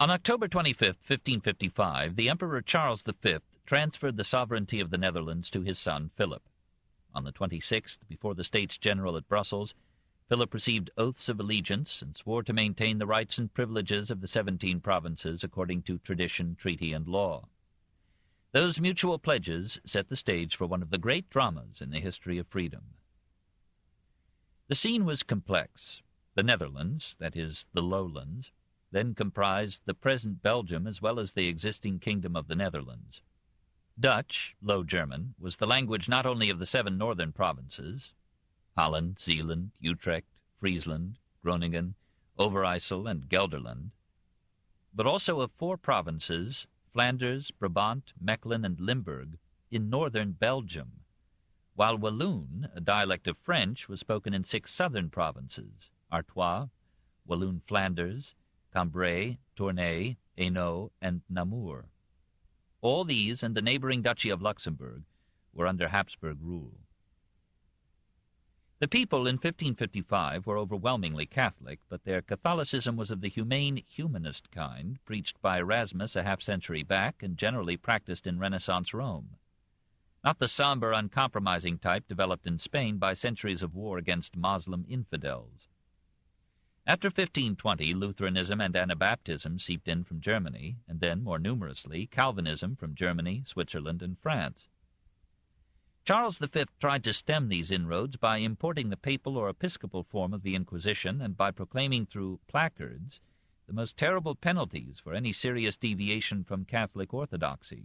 On October 25, 1555, the Emperor Charles V transferred the sovereignty of the Netherlands to his son Philip. On the 26th, before the States General at Brussels, Philip received oaths of allegiance and swore to maintain the rights and privileges of the 17 provinces according to tradition, treaty, and law. Those mutual pledges set the stage for one of the great dramas in the history of freedom. The scene was complex. The Netherlands, that is, the lowlands, then comprised the present Belgium as well as the existing Kingdom of the Netherlands. Dutch, Low German, was the language not only of the 7 northern provinces, Holland, Zeeland, Utrecht, Friesland, Groningen, Overijssel, and Gelderland, but also of 4 provinces, Flanders, Brabant, Mechlin, and Limburg, in northern Belgium, while Walloon, a dialect of French, was spoken in 6 southern provinces, Artois, Walloon-Flanders, Cambrai, Tournai, Hainaut, and Namur. All these and the neighboring Duchy of Luxembourg were under Habsburg rule. The people in 1555 were overwhelmingly Catholic, but their Catholicism was of the humane, humanist kind, preached by Erasmus a half-century back and generally practiced in Renaissance Rome. Not the somber, uncompromising type developed in Spain by centuries of war against Moslem infidels. After 1520, Lutheranism and Anabaptism seeped in from Germany, and then, more numerously, Calvinism from Germany, Switzerland, and France. Charles V tried to stem these inroads by importing the papal or episcopal form of the Inquisition and by proclaiming through placards the most terrible penalties for any serious deviation from Catholic orthodoxy.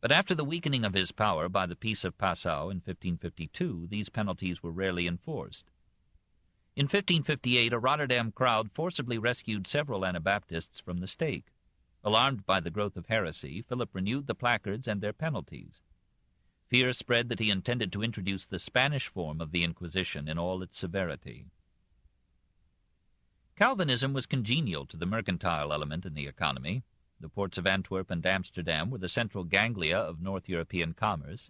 But after the weakening of his power by the Peace of Passau in 1552, these penalties were rarely enforced. In 1558, a Rotterdam crowd forcibly rescued several Anabaptists from the stake. Alarmed by the growth of heresy, Philip renewed the placards and their penalties. Fear spread that he intended to introduce the Spanish form of the Inquisition in all its severity. Calvinism was congenial to the mercantile element in the economy. The ports of Antwerp and Amsterdam were the central ganglia of North European commerce,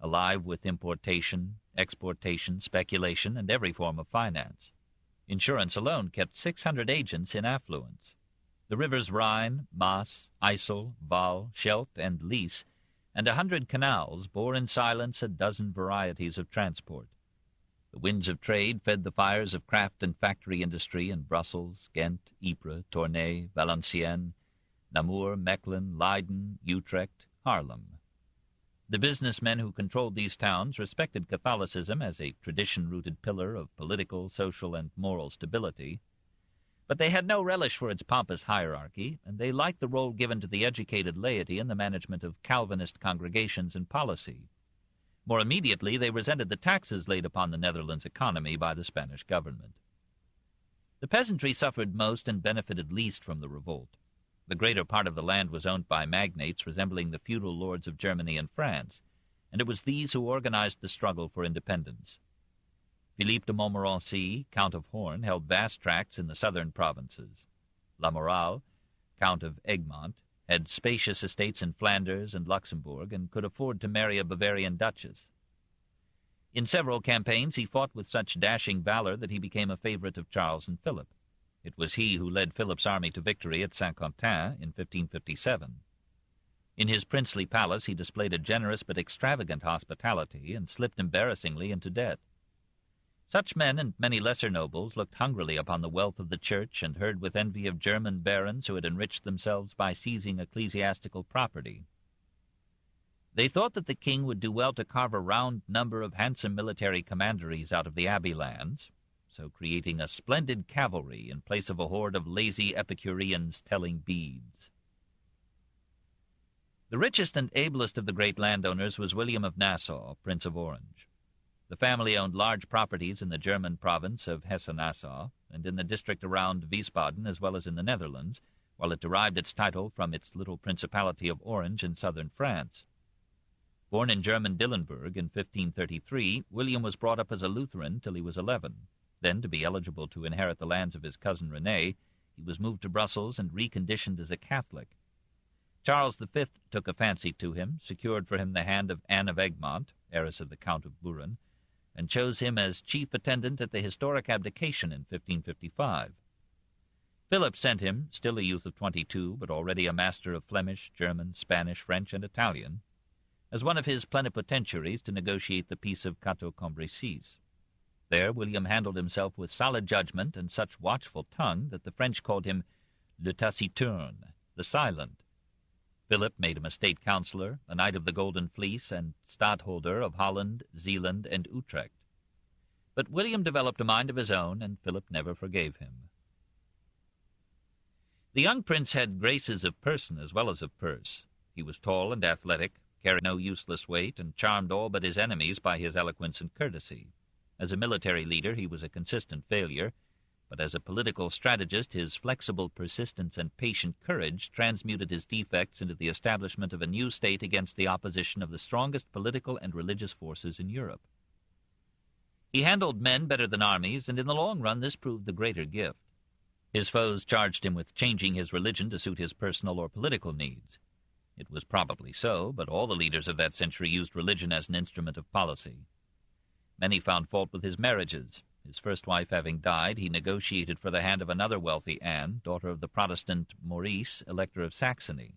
alive with importation, exportation, speculation, and every form of finance. Insurance alone kept 600 agents in affluence. The rivers Rhine, Maas, Issel, Waal, Scheldt, and Lys, and 100 canals bore in silence a dozen varieties of transport. The winds of trade fed the fires of craft and factory industry in Brussels, Ghent, Ypres, Tournai, Valenciennes, Namur, Mechlin, Leiden, Utrecht, Haarlem. The businessmen who controlled these towns respected Catholicism as a tradition-rooted pillar of political, social, and moral stability, but they had no relish for its pompous hierarchy, and they liked the role given to the educated laity in the management of Calvinist congregations and policy. More immediately, they resented the taxes laid upon the Netherlands economy by the Spanish government. The peasantry suffered most and benefited least from the revolt. The greater part of the land was owned by magnates resembling the feudal lords of Germany and France, and it was these who organized the struggle for independence. Philippe de Montmorency, Count of Horn, held vast tracts in the southern provinces. Lamoral, Count of Egmont, had spacious estates in Flanders and Luxembourg and could afford to marry a Bavarian duchess. In several campaigns he fought with such dashing valor that he became a favorite of Charles and Philip. It was he who led Philip's army to victory at Saint-Quentin in 1557. In his princely palace he displayed a generous but extravagant hospitality and slipped embarrassingly into debt. Such men and many lesser nobles looked hungrily upon the wealth of the church and heard with envy of German barons who had enriched themselves by seizing ecclesiastical property. They thought that the king would do well to carve a round number of handsome military commanderies out of the abbey lands, so creating a splendid cavalry in place of a horde of lazy Epicureans telling beads. The richest and ablest of the great landowners was William of Nassau, Prince of Orange. The family owned large properties in the German province of Hesse-Nassau and in the district around Wiesbaden as well as in the Netherlands, while it derived its title from its little principality of Orange in southern France. Born in German Dillenburg in 1533, William was brought up as a Lutheran till he was 11. Then, to be eligible to inherit the lands of his cousin René, he was moved to Brussels and reconditioned as a Catholic. Charles V took a fancy to him, secured for him the hand of Anne of Egmont, heiress of the Count of Buren, and chose him as chief attendant at the historic abdication in 1555. Philip sent him, still a youth of 22, but already a master of Flemish, German, Spanish, French, and Italian, as one of his plenipotentiaries to negotiate the peace of Cateau-Cambrésis. There William handled himself with solid judgment and such watchful tongue that the French called him le taciturne, the silent. Philip made him a state councillor, a Knight of the Golden Fleece, and stadtholder of Holland, Zeeland, and Utrecht. But William developed a mind of his own, and Philip never forgave him. The young prince had graces of person as well as of purse. He was tall and athletic, carried no useless weight, and charmed all but his enemies by his eloquence and courtesy. As a military leader he was a consistent failure, but as a political strategist his flexible persistence and patient courage transmuted his defects into the establishment of a new state against the opposition of the strongest political and religious forces in Europe. He handled men better than armies, and in the long run this proved the greater gift. His foes charged him with changing his religion to suit his personal or political needs. It was probably so, but all the leaders of that century used religion as an instrument of policy. Many found fault with his marriages. His first wife having died, he negotiated for the hand of another wealthy Anne, daughter of the Protestant Maurice, Elector of Saxony.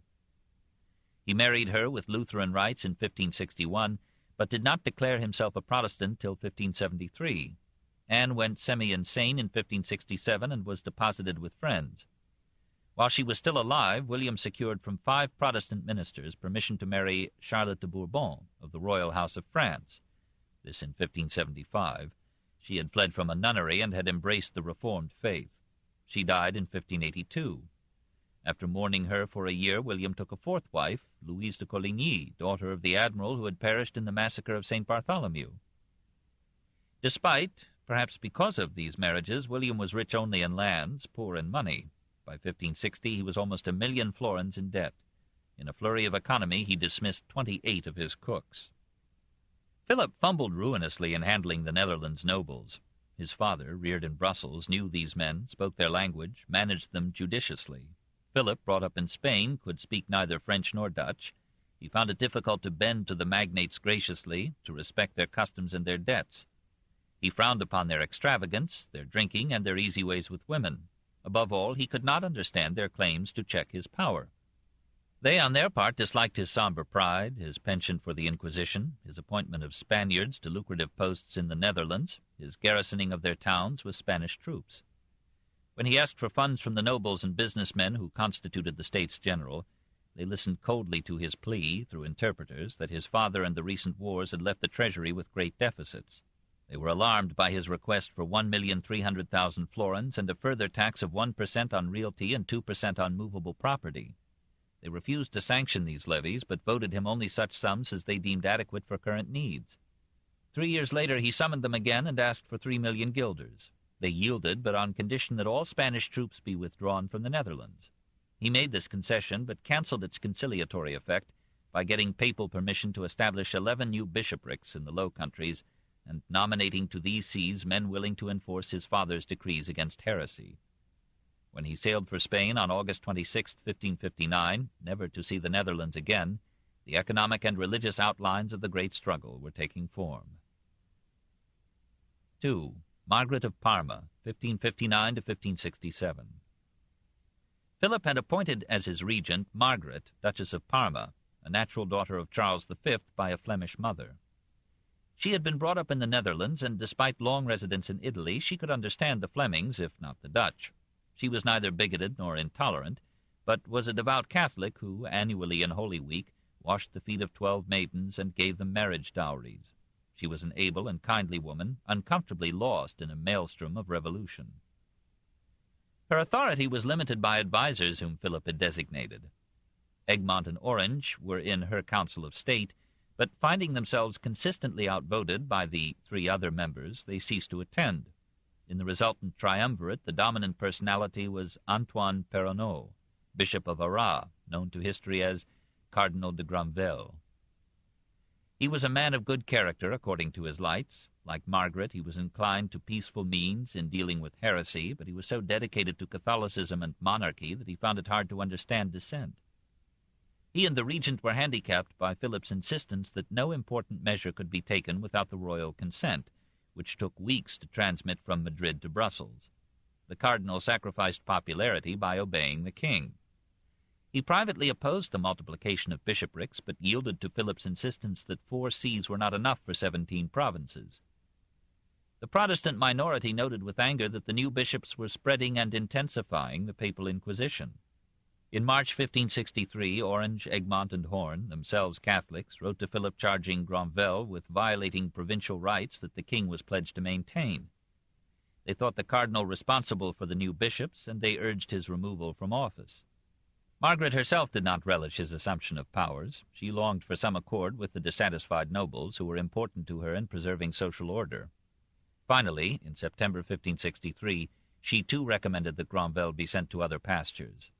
He married her with Lutheran rites in 1561, but did not declare himself a Protestant till 1573. Anne went semi-insane in 1567 and was deposited with friends. While she was still alive, William secured from 5 Protestant ministers permission to marry Charlotte de Bourbon of the royal house of France. This in 1575. She had fled from a nunnery and had embraced the Reformed faith. She died in 1582. After mourning her for a year, William took a 4th wife, Louise de Coligny, daughter of the admiral who had perished in the massacre of St. Bartholomew. Despite, perhaps because of these marriages, William was rich only in lands, poor in money. By 1560 he was almost 1,000,000 florins in debt. In a flurry of economy he dismissed 28 of his cooks. Philip fumbled ruinously in handling the Netherlands nobles. His father, reared in Brussels, knew these men, spoke their language, managed them judiciously. Philip, brought up in Spain, could speak neither French nor Dutch. He found it difficult to bend to the magnates graciously, to respect their customs and their debts. He frowned upon their extravagance, their drinking, and their easy ways with women. Above all, he could not understand their claims to check his power. They, on their part, disliked his somber pride, his penchant for the Inquisition, his appointment of Spaniards to lucrative posts in the Netherlands, his garrisoning of their towns with Spanish troops. When he asked for funds from the nobles and businessmen who constituted the States General, they listened coldly to his plea, through interpreters, that his father and the recent wars had left the treasury with great deficits. They were alarmed by his request for 1,300,000 florins and a further tax of 1% on realty and 2% on movable property. They refused to sanction these levies, but voted him only such sums as they deemed adequate for current needs. 3 years later he summoned them again and asked for 3,000,000 guilders. They yielded, but on condition that all Spanish troops be withdrawn from the Netherlands. He made this concession, but cancelled its conciliatory effect by getting papal permission to establish 11 new bishoprics in the Low Countries, and nominating to these sees men willing to enforce his father's decrees against heresy. When he sailed for Spain on August 26, 1559, never to see the Netherlands again, the economic and religious outlines of the great struggle were taking form. 2. Margaret of Parma, 1559 to 1567. Philip had appointed as his regent Margaret, Duchess of Parma, a natural daughter of Charles V by a Flemish mother. She had been brought up in the Netherlands, and despite long residence in Italy, she could understand the Flemings, if not the Dutch. She was neither bigoted nor intolerant, but was a devout Catholic who, annually in Holy Week, washed the feet of 12 maidens and gave them marriage dowries. She was an able and kindly woman, uncomfortably lost in a maelstrom of revolution. Her authority was limited by advisers whom Philip had designated. Egmont and Orange were in her Council of State, but finding themselves consistently outvoted by the 3 other members, they ceased to attend. In the resultant triumvirate, the dominant personality was Antoine Perronneau, Bishop of Arras, known to history as Cardinal de Granvelle. He was a man of good character, according to his lights. Like Margaret, he was inclined to peaceful means in dealing with heresy, but he was so dedicated to Catholicism and monarchy that he found it hard to understand dissent. He and the regent were handicapped by Philip's insistence that no important measure could be taken without the royal consent, which took weeks to transmit from Madrid to Brussels. the cardinal sacrificed popularity by obeying the king. He privately opposed the multiplication of bishoprics, but yielded to Philip's insistence that 4 sees were not enough for 17 provinces. The Protestant minority noted with anger that the new bishops were spreading and intensifying the papal inquisition. In March 1563, Orange, Egmont, and Horn, themselves Catholics, wrote to Philip charging Granvelle with violating provincial rights that the king was pledged to maintain. They thought the cardinal responsible for the new bishops, and they urged his removal from office. Margaret herself did not relish his assumption of powers. She longed for some accord with the dissatisfied nobles who were important to her in preserving social order. Finally, in September 1563, she too recommended that Granvelle be sent to other pastures.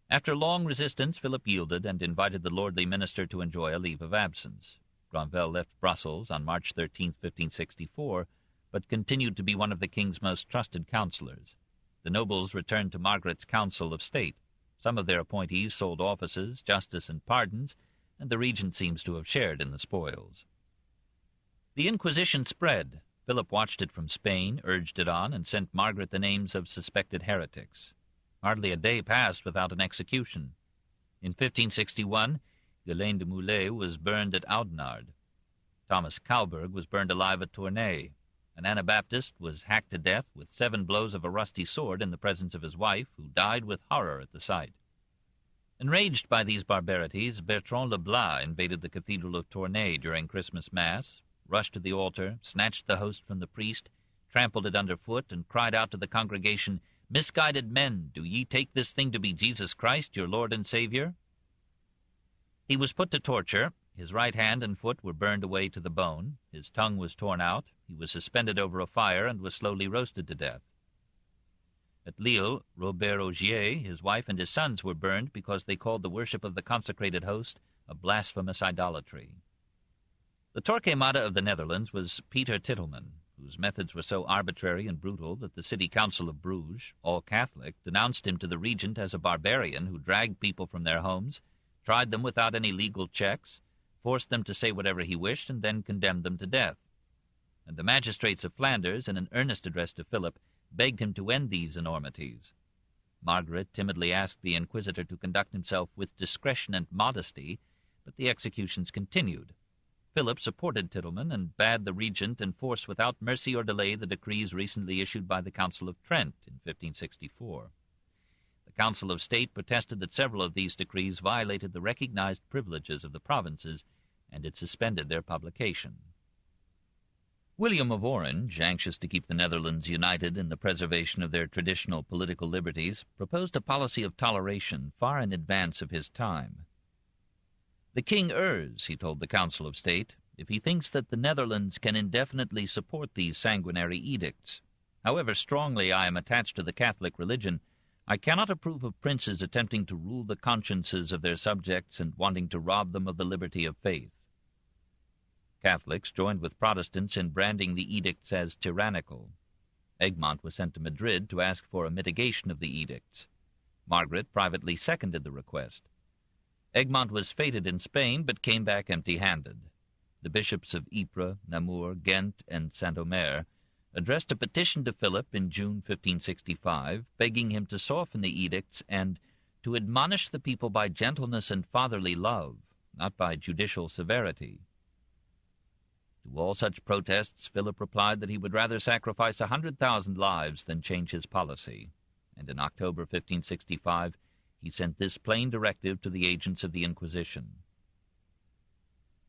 After long resistance, Philip yielded and invited the lordly minister to enjoy a leave of absence. Granvelle left Brussels on March 13, 1564, but continued to be one of the king's most trusted counselors. The nobles returned to Margaret's Council of State. Some of their appointees sold offices, justice, and pardons, and the regent seems to have shared in the spoils. The Inquisition spread. Philip watched it from Spain, urged it on, and sent Margaret the names of suspected heretics. Hardly a day passed without an execution. In 1561, Ghislain de Moulet was burned at Oudenarde. Thomas Cowberg was burned alive at Tournai. An Anabaptist was hacked to death with 7 blows of a rusty sword in the presence of his wife, who died with horror at the sight. Enraged by these barbarities, Bertrand Leblas invaded the cathedral of Tournai during Christmas Mass, rushed to the altar, snatched the host from the priest, trampled it underfoot, and cried out to the congregation, "Misguided men, do ye take this thing to be Jesus Christ, your Lord and Savior?" He was put to torture. His right hand and foot were burned away to the bone. His tongue was torn out. He was suspended over a fire and was slowly roasted to death. At Lille, Robert Ogier, his wife, and his sons were burned because they called the worship of the consecrated host a blasphemous idolatry. The Torquemada of the Netherlands was Peter Titelman, whose methods were so arbitrary and brutal that the city council of Bruges, all Catholic, denounced him to the regent as a barbarian who dragged people from their homes, tried them without any legal checks, forced them to say whatever he wished, and then condemned them to death. And the magistrates of Flanders, in an earnest address to Philip, begged him to end these enormities. Margaret timidly asked the inquisitor to conduct himself with discretion and modesty, but the executions continued. Philip supported Titelman and bade the regent enforce without mercy or delay the decrees recently issued by the Council of Trent in 1564. The Council of State protested that several of these decrees violated the recognized privileges of the provinces, and it suspended their publication. William of Orange, anxious to keep the Netherlands united in the preservation of their traditional political liberties, proposed a policy of toleration far in advance of his time. "The king errs," he told the Council of State, "if he thinks that the Netherlands can indefinitely support these sanguinary edicts. However strongly I am attached to the Catholic religion, I cannot approve of princes attempting to rule the consciences of their subjects and wanting to rob them of the liberty of faith." Catholics joined with Protestants in branding the edicts as tyrannical. Egmont was sent to Madrid to ask for a mitigation of the edicts. Margaret privately seconded the request. Egmont was feted in Spain, but came back empty-handed. The bishops of Ypres, Namur, Ghent, and Saint-Omer addressed a petition to Philip in June 1565, begging him to soften the edicts and to admonish the people by gentleness and fatherly love, not by judicial severity. To all such protests, Philip replied that he would rather sacrifice 100,000 lives than change his policy, and in October 1565 he sent this plain directive to the agents of the Inquisition.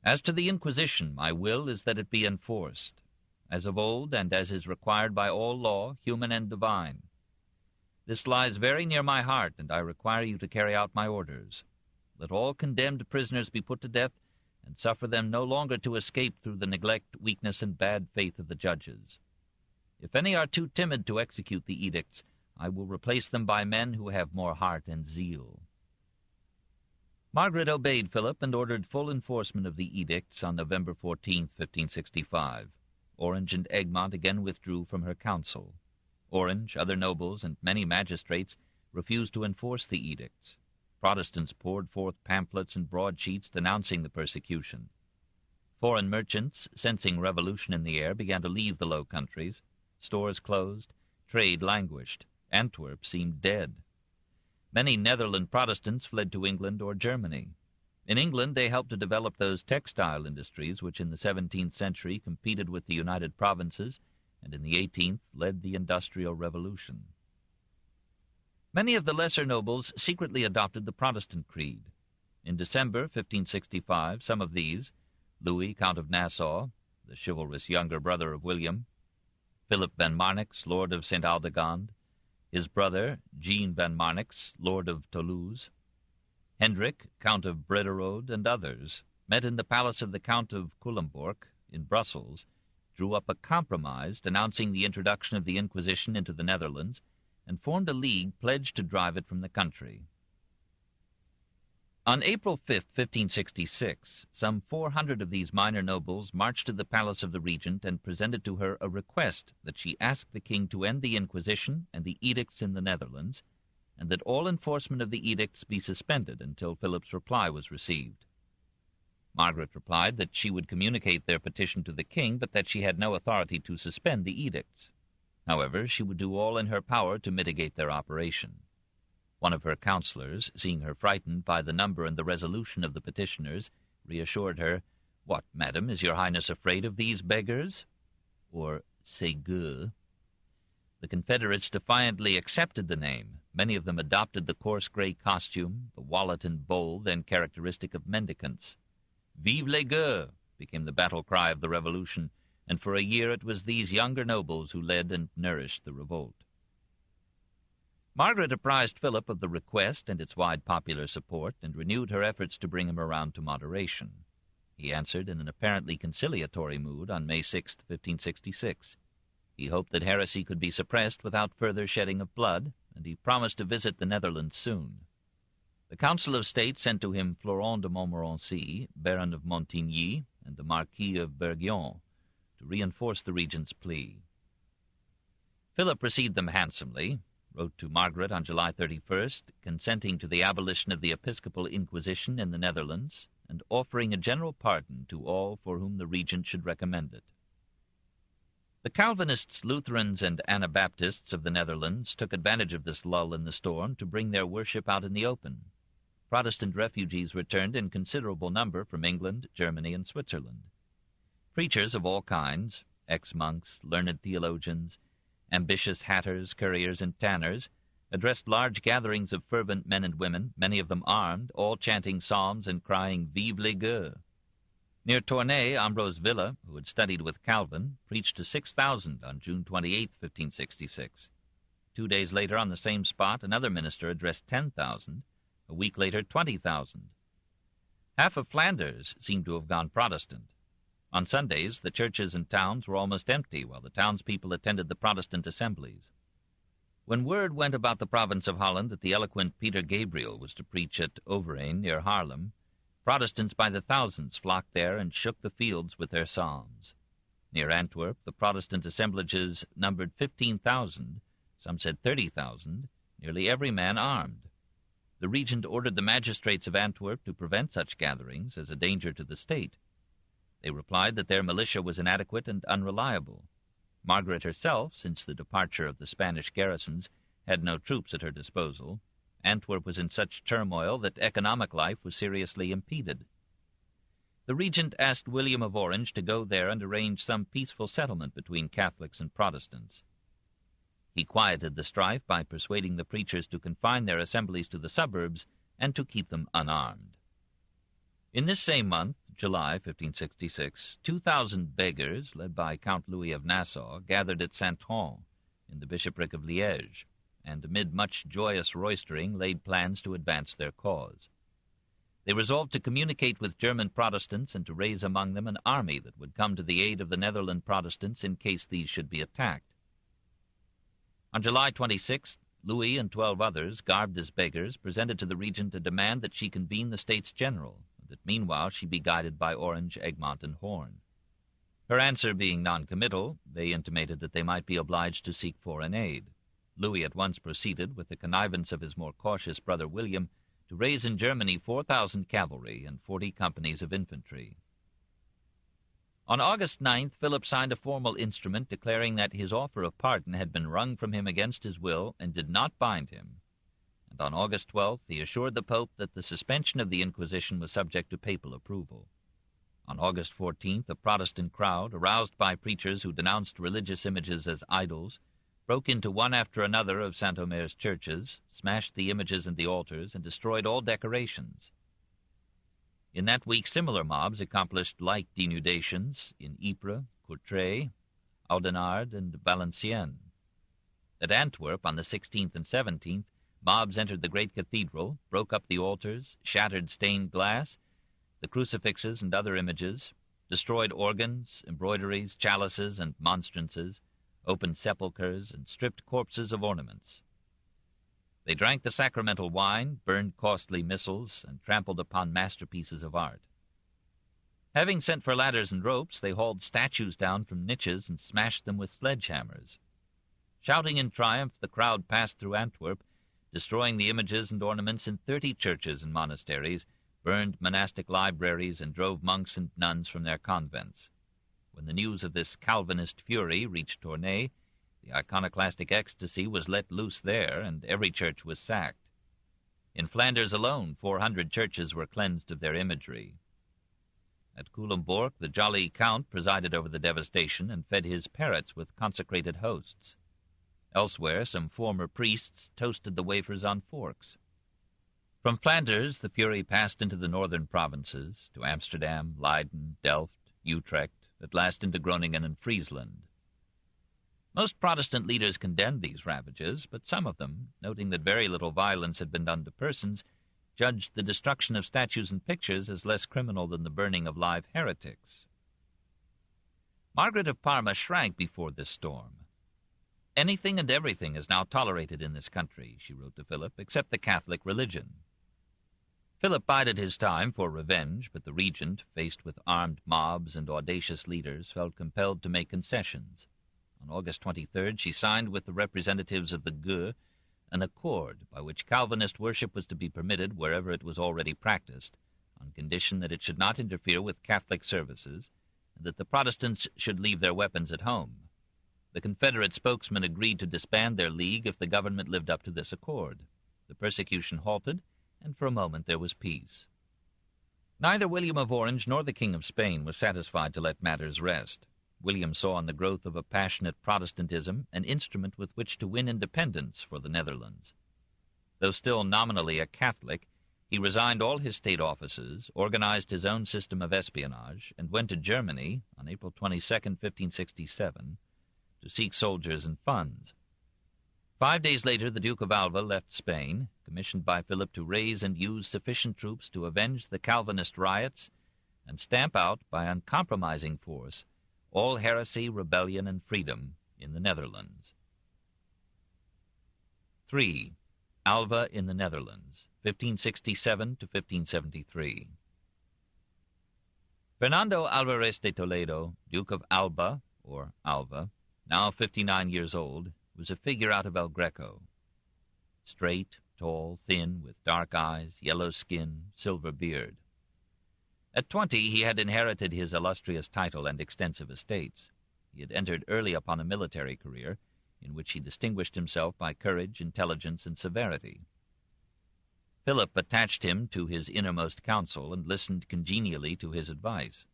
"As to the Inquisition, my will is that it be enforced, as of old and as is required by all law, human and divine. This lies very near my heart, and I require you to carry out my orders. Let all condemned prisoners be put to death, and suffer them no longer to escape through the neglect, weakness, and bad faith of the judges. If any are too timid to execute the edicts, I will replace them by men who have more heart and zeal." Margaret obeyed Philip and ordered full enforcement of the edicts on November 14, 1565. Orange and Egmont again withdrew from her council. Orange, other nobles, and many magistrates refused to enforce the edicts. Protestants poured forth pamphlets and broadsheets denouncing the persecution. Foreign merchants, sensing revolution in the air, began to leave the Low Countries. Stores closed. Trade languished. Antwerp seemed dead. Many Netherland Protestants fled to England or Germany. In England, they helped to develop those textile industries which in the 17th century competed with the United Provinces and in the 18th led the Industrial Revolution. Many of the lesser nobles secretly adopted the Protestant creed. In December 1565, some of these, Louis, Count of Nassau, the chivalrous younger brother of William, Philip van Marnix, Lord of St. Aldegond, his brother, Jean van Marnix, Lord of Toulouse, Hendrik, Count of Brederode, and others, met in the palace of the Count of Culemborg in Brussels, drew up a compromise denouncing the introduction of the Inquisition into the Netherlands, and formed a league pledged to drive it from the country. On April 5, 1566, some 400 of these minor nobles marched to the palace of the regent and presented to her a request that she ask the king to end the Inquisition and the edicts in the Netherlands, and that all enforcement of the edicts be suspended until Philip's reply was received. Margaret replied that she would communicate their petition to the king, but that she had no authority to suspend the edicts. However, she would do all in her power to mitigate their operation. One of her counselors, seeing her frightened by the number and the resolution of the petitioners, reassured her, "What, madam, is your highness afraid of these beggars?" Or ces gueux. The Confederates defiantly accepted the name. Many of them adopted the coarse gray costume, the wallet and bowl then characteristic of mendicants. "Vive les gueux!" became the battle cry of the Revolution, and for a year it was these younger nobles who led and nourished the revolt. Margaret apprised Philip of the request and its wide popular support, and renewed her efforts to bring him around to moderation. He answered in an apparently conciliatory mood on May 6, 1566. He hoped that heresy could be suppressed without further shedding of blood, and he promised to visit the Netherlands soon. The Council of State sent to him Florent de Montmorency, Baron of Montigny, and the Marquis of Bourguignon, to reinforce the regent's plea. Philip received them handsomely, wrote to Margaret on July 31st, consenting to the abolition of the Episcopal Inquisition in the Netherlands, and offering a general pardon to all for whom the regent should recommend it. The Calvinists, Lutherans, and Anabaptists of the Netherlands took advantage of this lull in the storm to bring their worship out in the open. Protestant refugees returned in considerable number from England, Germany, and Switzerland. Preachers of all kinds, ex-monks, learned theologians, ambitious hatters, curriers, and tanners, addressed large gatherings of fervent men and women, many of them armed, all chanting psalms and crying "Vive les gueux!" Near Tournai, Ambrose Villa, who had studied with Calvin, preached to 6,000 on June 28, 1566. 2 days later, on the same spot, another minister addressed 10,000. A week later, 20,000. Half of Flanders seemed to have gone Protestant. On Sundays, the churches and towns were almost empty, while the townspeople attended the Protestant assemblies. When word went about the province of Holland that the eloquent Peter Gabriel was to preach at Overeen near Haarlem, Protestants by the thousands flocked there and shook the fields with their psalms. Near Antwerp, the Protestant assemblages numbered 15,000, some said 30,000, nearly every man armed. The regent ordered the magistrates of Antwerp to prevent such gatherings as a danger to the state. They replied that their militia was inadequate and unreliable. Margaret herself, since the departure of the Spanish garrisons, had no troops at her disposal. Antwerp was in such turmoil that economic life was seriously impeded. The regent asked William of Orange to go there and arrange some peaceful settlement between Catholics and Protestants. He quieted the strife by persuading the preachers to confine their assemblies to the suburbs and to keep them unarmed. In this same month, July 1566, 2,000 beggars, led by Count Louis of Nassau, gathered at Saint-Tron in the bishopric of Liège, and amid much joyous roistering laid plans to advance their cause. They resolved to communicate with German Protestants and to raise among them an army that would come to the aid of the Netherland Protestants in case these should be attacked. On July 26th, Louis and 12 others, garbed as beggars, presented to the regent a demand that she convene the States General, and that meanwhile she be guided by Orange, Egmont, and Horn. Her answer being non-committal, they intimated that they might be obliged to seek foreign aid. Louis at once proceeded, with the connivance of his more cautious brother William, to raise in Germany 4,000 cavalry and 40 companies of infantry. On August 9th, Philip signed a formal instrument declaring that his offer of pardon had been wrung from him against his will and did not bind him. And on August 12th, he assured the Pope that the suspension of the Inquisition was subject to papal approval. On August 14th, a Protestant crowd, aroused by preachers who denounced religious images as idols, broke into one after another of Saint-Omer's churches, smashed the images and the altars, and destroyed all decorations. In that week, similar mobs accomplished like denudations in Ypres, Courtrai, Oudenarde, and Valenciennes. At Antwerp, on the 16th and 17th, mobs entered the great cathedral, broke up the altars, shattered stained glass, the crucifixes and other images, destroyed organs, embroideries, chalices, and monstrances, opened sepulchres, and stripped corpses of ornaments. They drank the sacramental wine, burned costly missals, and trampled upon masterpieces of art. Having sent for ladders and ropes, they hauled statues down from niches and smashed them with sledgehammers. Shouting in triumph, the crowd passed through Antwerp, destroying the images and ornaments in 30 churches and monasteries, burned monastic libraries, and drove monks and nuns from their convents. When the news of this Calvinist fury reached Tournai, the iconoclastic ecstasy was let loose there, and every church was sacked. In Flanders alone, 400 churches were cleansed of their imagery. At Culemborg, the jolly count presided over the devastation and fed his parrots with consecrated hosts. Elsewhere, some former priests toasted the wafers on forks. From Flanders, the fury passed into the northern provinces, to Amsterdam, Leiden, Delft, Utrecht, at last into Groningen and Friesland. Most Protestant leaders condemned these ravages, but some of them, noting that very little violence had been done to persons, judged the destruction of statues and pictures as less criminal than the burning of live heretics. Margaret of Parma shrank before this storm. "Anything and everything is now tolerated in this country," she wrote to Philip, "except the Catholic religion." Philip bided his time for revenge, but the regent, faced with armed mobs and audacious leaders, felt compelled to make concessions. On August 23rd, she signed with the representatives of the Gueux an accord by which Calvinist worship was to be permitted wherever it was already practiced, on condition that it should not interfere with Catholic services, and that the Protestants should leave their weapons at home. The Confederate spokesmen agreed to disband their league if the government lived up to this accord. The persecution halted, and for a moment there was peace. Neither William of Orange nor the King of Spain was satisfied to let matters rest. William saw in the growth of a passionate Protestantism an instrument with which to win independence for the Netherlands. Though still nominally a Catholic, he resigned all his state offices, organized his own system of espionage, and went to Germany on April 22, 1567, to seek soldiers and funds. 5 days later, the Duke of Alva left Spain, commissioned by Philip to raise and use sufficient troops to avenge the Calvinist riots and stamp out, by uncompromising force, all heresy, rebellion, and freedom in the Netherlands. 3. Alva in the Netherlands, 1567 to 1573. Fernando Alvarez de Toledo, Duke of Alba, or Alva, now 59 years old, was a figure out of El Greco. Straight, tall, thin, with dark eyes, yellow skin, silver beard. At 20, he had inherited his illustrious title and extensive estates. He had entered early upon a military career, in which he distinguished himself by courage, intelligence, and severity. Philip attached him to his innermost council and listened congenially to his advice.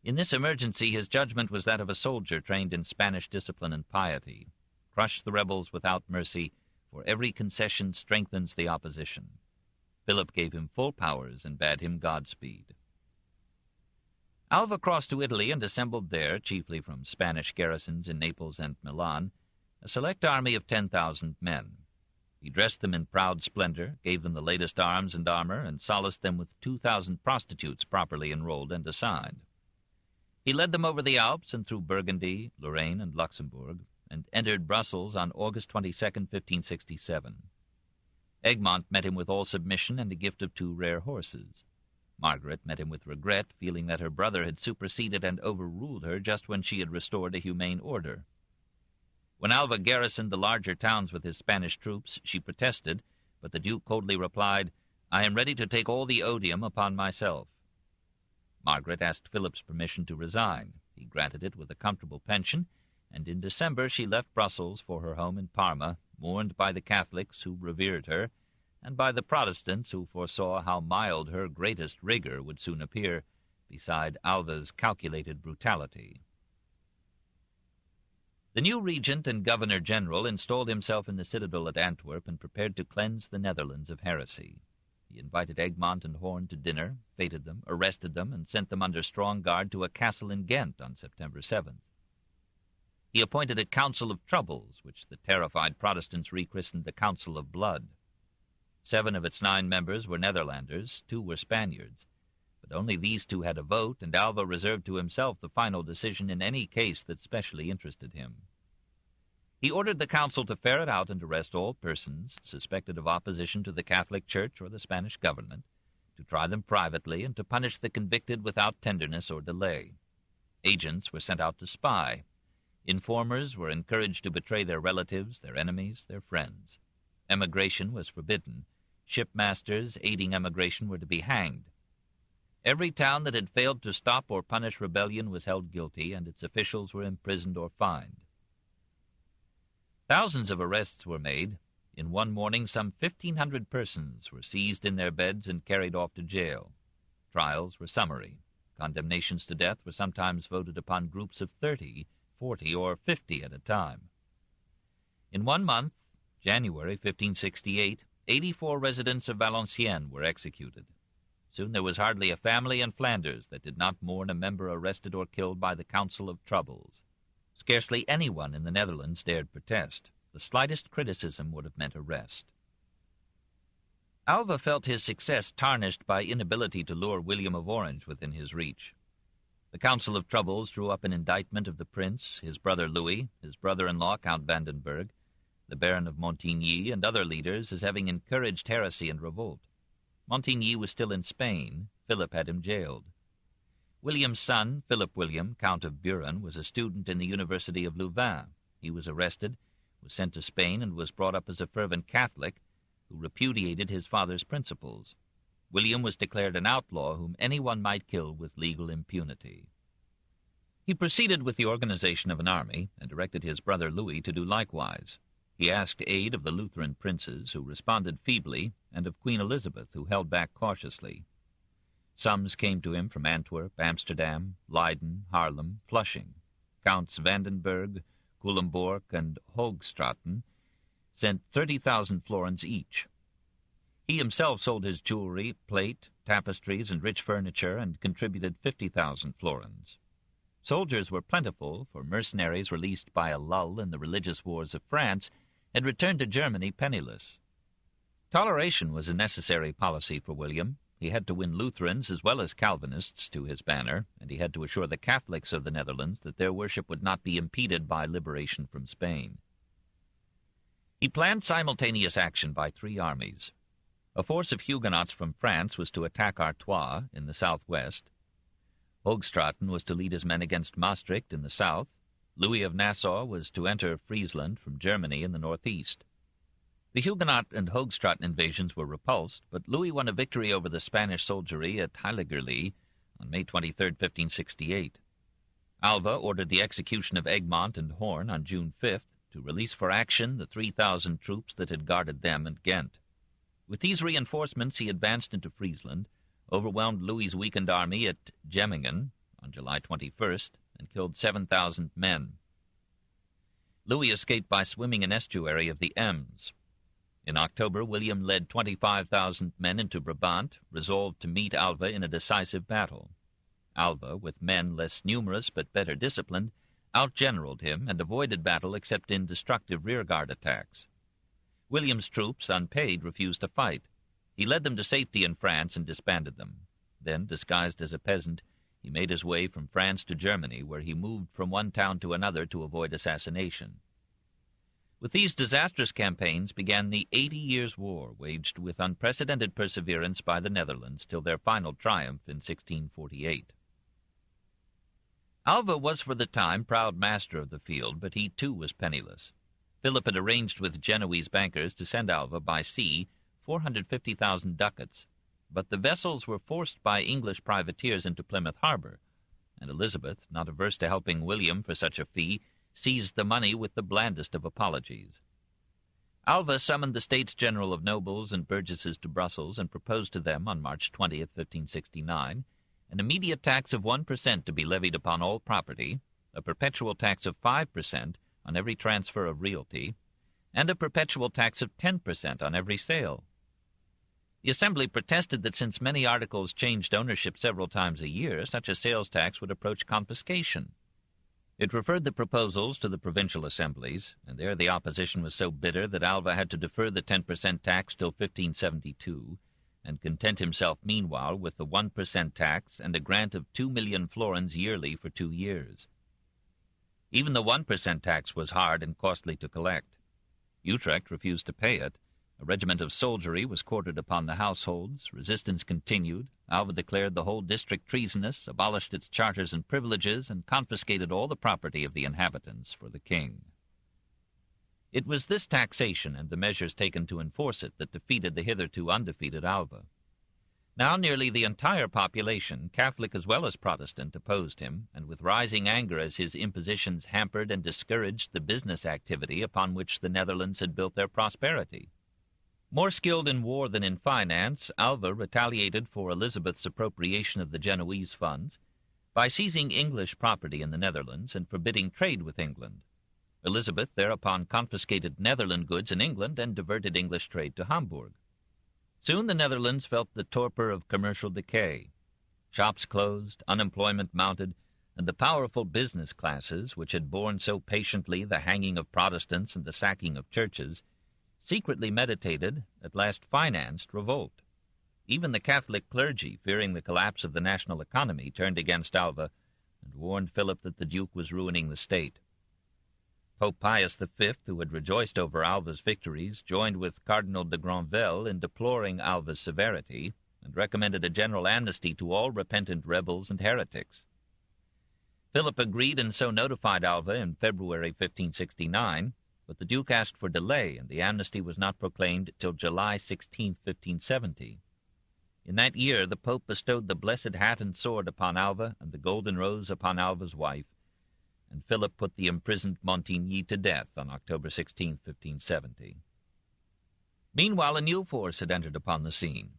In this emergency, his judgment was that of a soldier trained in Spanish discipline and piety. Crush the rebels without mercy, for every concession strengthens the opposition. Philip gave him full powers and bade him Godspeed. Alva crossed to Italy and assembled there, chiefly from Spanish garrisons in Naples and Milan, a select army of 10,000 men. He dressed them in proud splendor, gave them the latest arms and armor, and solaced them with 2,000 prostitutes properly enrolled and assigned. He led them over the Alps and through Burgundy, Lorraine, and Luxembourg, and entered Brussels on August 22, 1567. Egmont met him with all submission and a gift of 2 rare horses. Margaret met him with regret, feeling that her brother had superseded and overruled her just when she had restored a humane order. When Alva garrisoned the larger towns with his Spanish troops, she protested, but the Duke coldly replied, "I am ready to take all the odium upon myself." Margaret asked Philip's permission to resign. He granted it with a comfortable pension, and in December she left Brussels for her home in Parma, mourned by the Catholics who revered her, and by the Protestants who foresaw how mild her greatest rigor would soon appear beside Alva's calculated brutality. The new regent and governor-general installed himself in the citadel at Antwerp and prepared to cleanse the Netherlands of heresy. He invited Egmont and Horn to dinner, feted them, arrested them, and sent them under strong guard to a castle in Ghent on September 7th. He appointed a Council of Troubles, which the terrified Protestants rechristened the Council of Blood. 7 of its 9 members were Netherlanders, 2 were Spaniards, but only these 2 had a vote, and Alva reserved to himself the final decision in any case that specially interested him. He ordered the council to ferret out and arrest all persons suspected of opposition to the Catholic Church or the Spanish government, to try them privately, and to punish the convicted without tenderness or delay. Agents were sent out to spy. Informers were encouraged to betray their relatives, their enemies, their friends. Emigration was forbidden. Shipmasters aiding emigration were to be hanged. Every town that had failed to stop or punish rebellion was held guilty, and its officials were imprisoned or fined. Thousands of arrests were made. In one morning, some 1,500 persons were seized in their beds and carried off to jail. Trials were summary. Condemnations to death were sometimes voted upon groups of 30, 40, or 50 at a time. In 1 month, January 1568, 84 residents of Valenciennes were executed. Soon there was hardly a family in Flanders that did not mourn a member arrested or killed by the Council of Troubles. Scarcely anyone in the Netherlands dared protest. The slightest criticism would have meant arrest. Alva felt his success tarnished by inability to lure William of Orange within his reach. The Council of Troubles drew up an indictment of the prince, his brother Louis, his brother-in-law Count Vandenberg, the Baron of Montigny, and other leaders as having encouraged heresy and revolt. Montigny was still in Spain. Philip had him jailed. William's son, Philip William, Count of Buren, was a student in the University of Louvain. He was arrested, was sent to Spain, and was brought up as a fervent Catholic who repudiated his father's principles. William was declared an outlaw whom anyone might kill with legal impunity. He proceeded with the organization of an army and directed his brother Louis to do likewise. He asked aid of the Lutheran princes, who responded feebly, and of Queen Elizabeth, who held back cautiously. Sums came to him from Antwerp, Amsterdam, Leiden, Haarlem, Flushing. Counts Vandenberg, Culemborg, and Hoogstraten sent 30,000 florins each. He himself sold his jewelry, plate, tapestries, and rich furniture, and contributed 50,000 florins. Soldiers were plentiful, for mercenaries released by a lull in the religious wars of France had returned to Germany penniless. Toleration was a necessary policy for William. He had to win Lutherans as well as Calvinists to his banner, and he had to assure the Catholics of the Netherlands that their worship would not be impeded by liberation from Spain. He planned simultaneous action by 3 armies. A force of Huguenots from France was to attack Artois in the southwest. Hoogstraten was to lead his men against Maastricht in the south. Louis of Nassau was to enter Friesland from Germany in the northeast. The Huguenot and Hoogstraten invasions were repulsed, but Louis won a victory over the Spanish soldiery at Heiligerlee on May 23, 1568. Alva ordered the execution of Egmont and Horn on June 5th to release for action the 3,000 troops that had guarded them at Ghent. With these reinforcements he advanced into Friesland, overwhelmed Louis's weakened army at Gemmingen on July 21st, and killed 7,000 men. Louis escaped by swimming an estuary of the Ems. In October, William led 25,000 men into Brabant, resolved to meet Alva in a decisive battle. Alva, with men less numerous but better disciplined, outgeneraled him and avoided battle except in destructive rearguard attacks. William's troops, unpaid, refused to fight. He led them to safety in France and disbanded them. Then, disguised as a peasant, he made his way from France to Germany, where he moved from one town to another to avoid assassination. With these disastrous campaigns began the 80 Years' War, waged with unprecedented perseverance by the Netherlands till their final triumph in 1648. Alva was for the time proud master of the field, but he too was penniless. Philip had arranged with Genoese bankers to send Alva by sea 450,000 ducats. but the vessels were forced by English privateers into Plymouth harbor, and Elizabeth, not averse to helping William for such a fee, seized the money with the blandest of apologies. Alva summoned the States General of nobles and burgesses to Brussels and proposed to them on March 20th, 1569, an immediate tax of 1% to be levied upon all property, a perpetual tax of 5% on every transfer of realty, and a perpetual tax of 10% on every sale. The Assembly protested that since many articles changed ownership several times a year, such a sales tax would approach confiscation. It referred the proposals to the provincial assemblies, and there the opposition was so bitter that Alva had to defer the 10% tax till 1572, and content himself meanwhile with the 1% tax and a grant of 2,000,000 florins yearly for 2 years. Even the 1% tax was hard and costly to collect. Utrecht refused to pay it. A regiment of soldiery was quartered upon the households. Resistance continued. Alva declared the whole district treasonous, abolished its charters and privileges, and confiscated all the property of the inhabitants for the king. It was this taxation and the measures taken to enforce it that defeated the hitherto undefeated Alva. Now nearly the entire population, Catholic as well as Protestant, opposed him, and with rising anger as his impositions hampered and discouraged the business activity upon which the Netherlands had built their prosperity. More skilled in war than in finance, Alva retaliated for Elizabeth's appropriation of the Genoese funds by seizing English property in the Netherlands and forbidding trade with England. Elizabeth thereupon confiscated Netherland goods in England and diverted English trade to Hamburg. Soon the Netherlands felt the torpor of commercial decay. Shops closed, unemployment mounted, and the powerful business classes, which had borne so patiently the hanging of Protestants and the sacking of churches, secretly meditated, at last financed, revolt. Even the Catholic clergy, fearing the collapse of the national economy, turned against Alva and warned Philip that the Duke was ruining the state. Pope Pius V, who had rejoiced over Alva's victories, joined with Cardinal de Granvelle in deploring Alva's severity, and recommended a general amnesty to all repentant rebels and heretics. Philip agreed and so notified Alva in February 1569, but the Duke asked for delay, and the amnesty was not proclaimed till July 16, 1570. In that year the Pope bestowed the blessed hat and sword upon Alva and the golden rose upon Alva's wife, and Philip put the imprisoned Montigny to death on October 16, 1570. Meanwhile, a new force had entered upon the scene.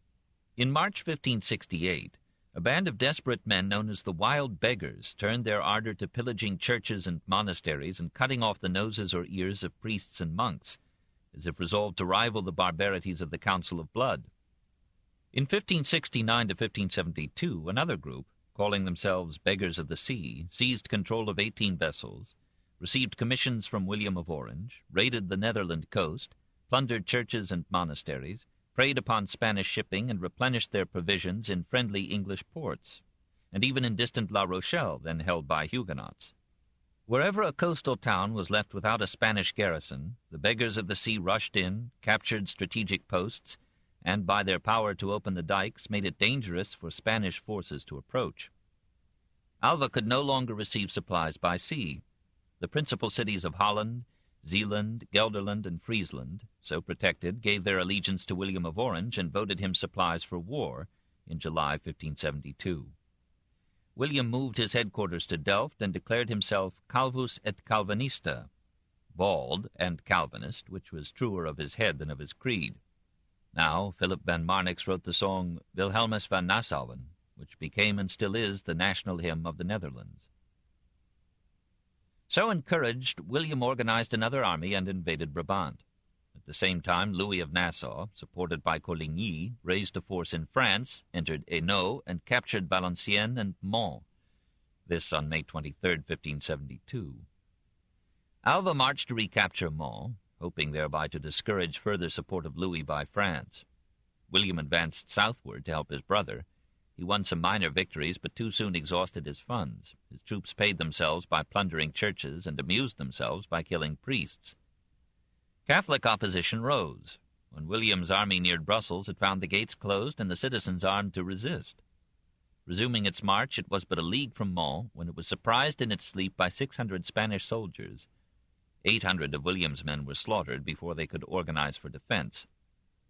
In March 1568, a band of desperate men known as the Wild Beggars turned their ardor to pillaging churches and monasteries and cutting off the noses or ears of priests and monks, as if resolved to rival the barbarities of the Council of Blood. In 1569 to 1572, another group, calling themselves Beggars of the Sea, seized control of 18 vessels, received commissions from William of Orange, raided the Netherland coast, plundered churches and monasteries, preyed upon Spanish shipping, and replenished their provisions in friendly English ports, and even in distant La Rochelle, then held by Huguenots. Wherever a coastal town was left without a Spanish garrison, the Beggars of the Sea rushed in, captured strategic posts, and by their power to open the dikes made it dangerous for Spanish forces to approach. Alva could no longer receive supplies by sea. The principal cities of Holland, Zeeland, Gelderland, and Friesland, so protected, gave their allegiance to William of Orange and voted him supplies for war in July 1572. William moved his headquarters to Delft and declared himself Calvus et Calvinista, bald and Calvinist, which was truer of his head than of his creed. Now Philip van Marnix wrote the song Wilhelmus van Nassauwen, which became and still is the national hymn of the Netherlands. So encouraged, William organized another army and invaded Brabant. At the same time, Louis of Nassau, supported by Coligny, raised a force in France, entered Hainaut, and captured Valenciennes and Mons. This on May 23, 1572. Alva marched to recapture Mons, hoping thereby to discourage further support of Louis by France. William advanced southward to help his brother. He won some minor victories, but too soon exhausted his funds. His troops paid themselves by plundering churches and amused themselves by killing priests. Catholic opposition rose. When William's army neared Brussels, it found the gates closed and the citizens armed to resist. Resuming its march, it was but a league from Mons when it was surprised in its sleep by 600 Spanish soldiers. 800 of William's men were slaughtered before they could organize for defense.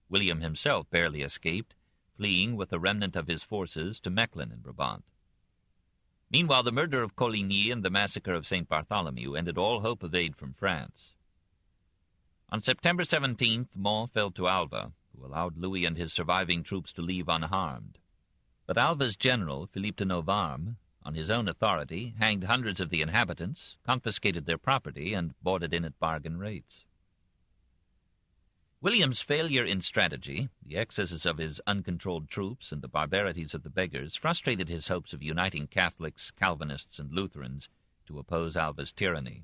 William himself barely escaped, fleeing with a remnant of his forces to Mechlin in Brabant. Meanwhile, the murder of Coligny and the massacre of St. Bartholomew ended all hope of aid from France. On September 17th, Mons fell to Alva, who allowed Louis and his surviving troops to leave unharmed. But Alva's general, Philippe de Novarme, on his own authority, hanged hundreds of the inhabitants, confiscated their property, and bought it in at bargain rates. William's failure in strategy, the excesses of his uncontrolled troops, and the barbarities of the beggars frustrated his hopes of uniting Catholics, Calvinists, and Lutherans to oppose Alva's tyranny.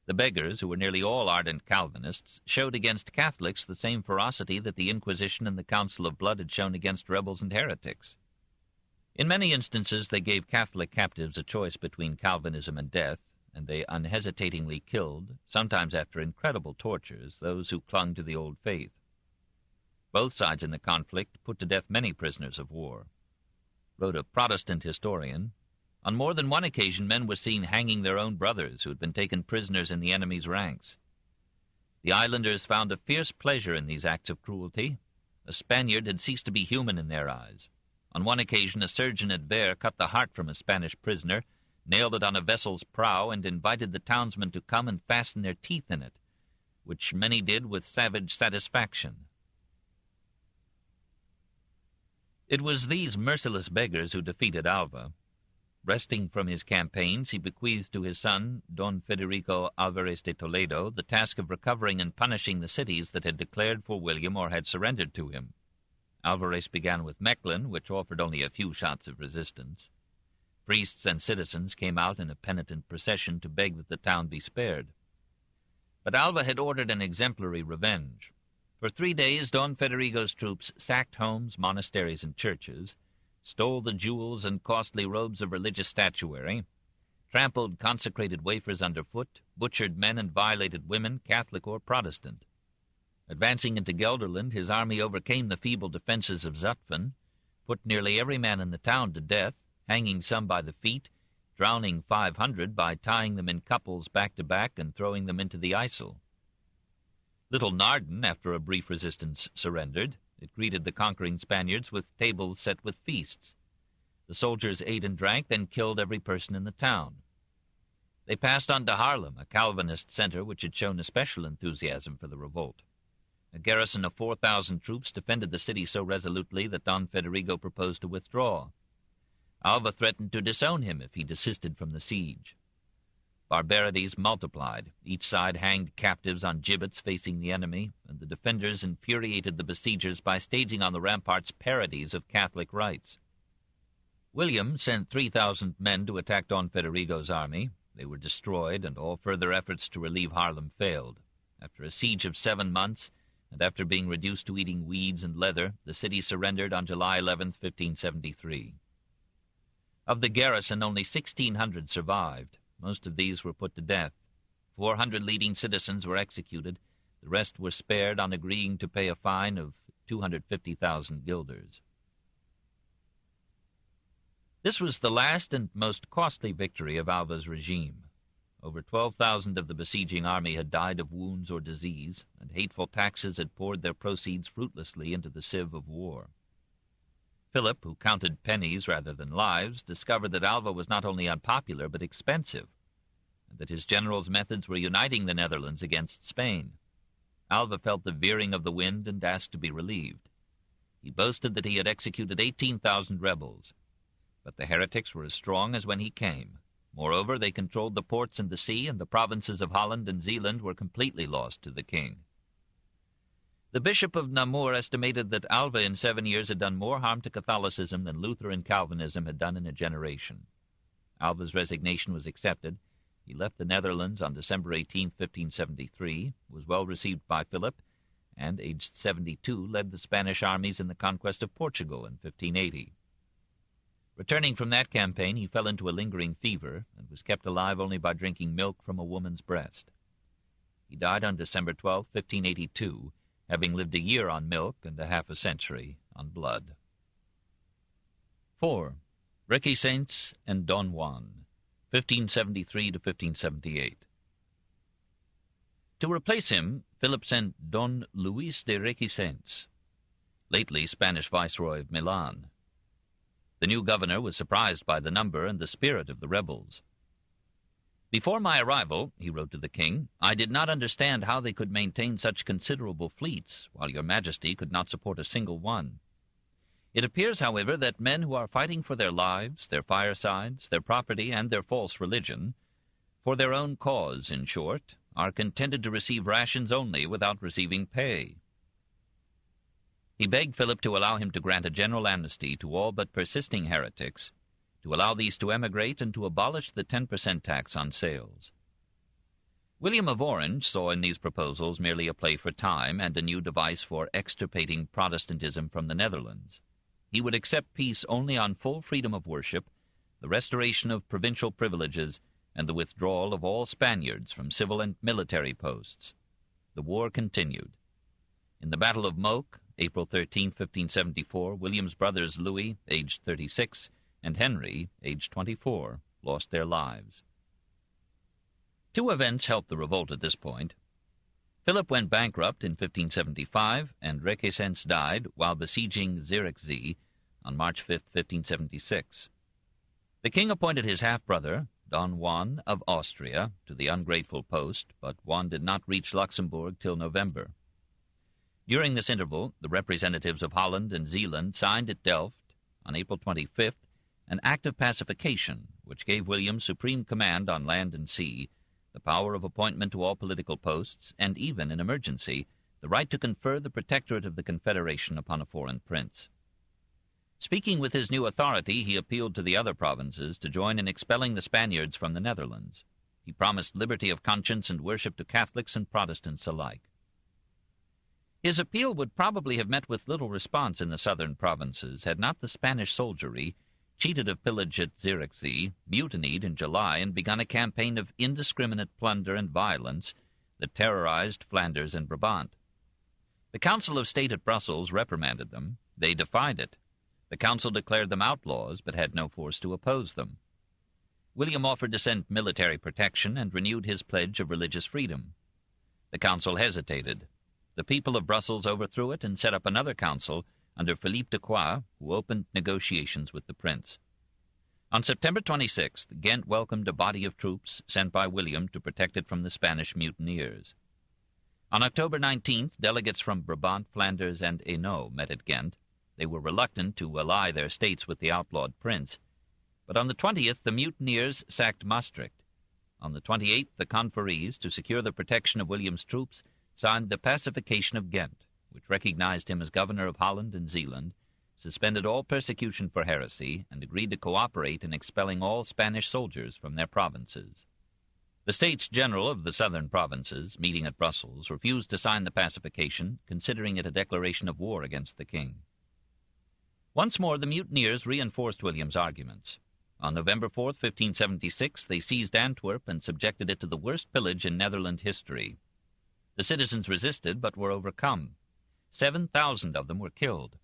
The beggars, who were nearly all ardent Calvinists, showed against Catholics the same ferocity that the Inquisition and the Council of Blood had shown against rebels and heretics. In many instances they gave Catholic captives a choice between Calvinism and death, and they unhesitatingly killed, sometimes after incredible tortures, those who clung to the old faith. Both sides in the conflict put to death many prisoners of war. Wrote a Protestant historian, on more than one occasion men were seen hanging their own brothers who had been taken prisoners in the enemy's ranks. The islanders found a fierce pleasure in these acts of cruelty. A Spaniard had ceased to be human in their eyes. On one occasion a surgeon at Bear cut the heart from a Spanish prisoner, nailed it on a vessel's prow, and invited the townsmen to come and fasten their teeth in it, which many did with savage satisfaction. It was these merciless beggars who defeated Alva. Resting from his campaigns, he bequeathed to his son, Don Federico Alvarez de Toledo, the task of recovering and punishing the cities that had declared for William or had surrendered to him. Alvarez began with Mechlin, which offered only a few shots of resistance. Priests and citizens came out in a penitent procession to beg that the town be spared. But Alva had ordered an exemplary revenge. For 3 days, Don Federico's troops sacked homes, monasteries, and churches, stole the jewels and costly robes of religious statuary, trampled consecrated wafers underfoot, butchered men and violated women, Catholic or Protestant. Advancing into Gelderland, his army overcame the feeble defenses of Zutphen, put nearly every man in the town to death, hanging some by the feet, drowning 500 by tying them in couples back to back and throwing them into the IJssel. Little Naarden, after a brief resistance, surrendered. It greeted the conquering Spaniards with tables set with feasts. The soldiers ate and drank, then killed every person in the town. They passed on to Haarlem, a Calvinist center which had shown especial enthusiasm for the revolt. A garrison of 4,000 troops defended the city so resolutely that Don Federico proposed to withdraw. Alva threatened to disown him if he desisted from the siege. Barbarities multiplied. Each side hanged captives on gibbets facing the enemy, and the defenders infuriated the besiegers by staging on the ramparts parodies of Catholic rites. William sent 3,000 men to attack Don Federico's army. They were destroyed, and all further efforts to relieve Haarlem failed. After a siege of 7 months, and after being reduced to eating weeds and leather, the city surrendered on July 11, 1573. Of the garrison, only 1,600 survived. Most of these were put to death. 400 leading citizens were executed. The rest were spared on agreeing to pay a fine of 250,000 guilders. This was the last and most costly victory of Alva's regime. Over 12,000 of the besieging army had died of wounds or disease, and hateful taxes had poured their proceeds fruitlessly into the sieve of war. Philip, who counted pennies rather than lives, discovered that Alva was not only unpopular but expensive, and that his generals' methods were uniting the Netherlands against Spain. Alva felt the veering of the wind and asked to be relieved. He boasted that he had executed 18,000 rebels, but the heretics were as strong as when he came. Moreover, they controlled the ports and the sea, and the provinces of Holland and Zeeland were completely lost to the king. The Bishop of Namur estimated that Alva in 7 years had done more harm to Catholicism than Luther and Calvinism had done in a generation. Alva's resignation was accepted. He left the Netherlands on December 18, 1573, was well received by Philip, and, aged 72, led the Spanish armies in the conquest of Portugal in 1580. Returning from that campaign, he fell into a lingering fever and was kept alive only by drinking milk from a woman's breast. He died on December 12, 1582, having lived a year on milk and a half a century on blood. 4. Requesens and Don Juan, 1573 to 1578. To replace him, Philip sent Don Luis de Requesens. lately Spanish Viceroy of Milan. The new governor was surprised by the number and the spirit of the rebels. "Before my arrival," he wrote to the king, "I did not understand how they could maintain such considerable fleets, while your majesty could not support a single one. It appears, however, that men who are fighting for their lives, their firesides, their property, and their false religion, for their own cause, in short, are contented to receive rations only without receiving pay." He begged Philip to allow him to grant a general amnesty to all but persisting heretics, to allow these to emigrate, and to abolish the 10% tax on sales. William of Orange saw in these proposals merely a play for time and a new device for extirpating Protestantism from the Netherlands. He would accept peace only on full freedom of worship, the restoration of provincial privileges, and the withdrawal of all Spaniards from civil and military posts. The war continued. In the Battle of Moke, April 13, 1574, William's brothers Louis, aged 36, and Henry, aged 24, lost their lives. Two events helped the revolt at this point. Philip went bankrupt in 1575, and Requesens died while besieging Zierikzee on March 5, 1576. The king appointed his half-brother, Don Juan of Austria, to the ungrateful post, but Juan did not reach Luxembourg till November. During this interval, the representatives of Holland and Zeeland signed at Delft, on April 25th, an act of pacification, which gave William supreme command on land and sea, the power of appointment to all political posts, and even, in emergency, the right to confer the protectorate of the Confederation upon a foreign prince. Speaking with his new authority, he appealed to the other provinces to join in expelling the Spaniards from the Netherlands. He promised liberty of conscience and worship to Catholics and Protestants alike. His appeal would probably have met with little response in the southern provinces had not the Spanish soldiery, cheated of pillage at Zierikzee, mutinied in July and begun a campaign of indiscriminate plunder and violence that terrorized Flanders and Brabant. The Council of State at Brussels reprimanded them. They defied it. The council declared them outlaws, but had no force to oppose them. William offered to send military protection and renewed his pledge of religious freedom. The council hesitated. The people of Brussels overthrew it and set up another council under Philippe de Croix, who opened negotiations with the prince. On September 26th, Ghent welcomed a body of troops sent by William to protect it from the Spanish mutineers. On October 19th, delegates from Brabant, Flanders, and Hainaut met at Ghent. They were reluctant to ally their states with the outlawed prince, but on the 20th the mutineers sacked Maastricht. On the 28th, the conferees, to secure the protection of William's troops, signed the Pacification of Ghent, which recognized him as governor of Holland and Zeeland, suspended all persecution for heresy, and agreed to cooperate in expelling all Spanish soldiers from their provinces. The States General of the southern provinces, meeting at Brussels, refused to sign the pacification, considering it a declaration of war against the king. Once more the mutineers reinforced William's arguments. On November 4, 1576, they seized Antwerp and subjected it to the worst pillage in Netherland history. The citizens resisted, but were overcome. 7,000 of them were killed.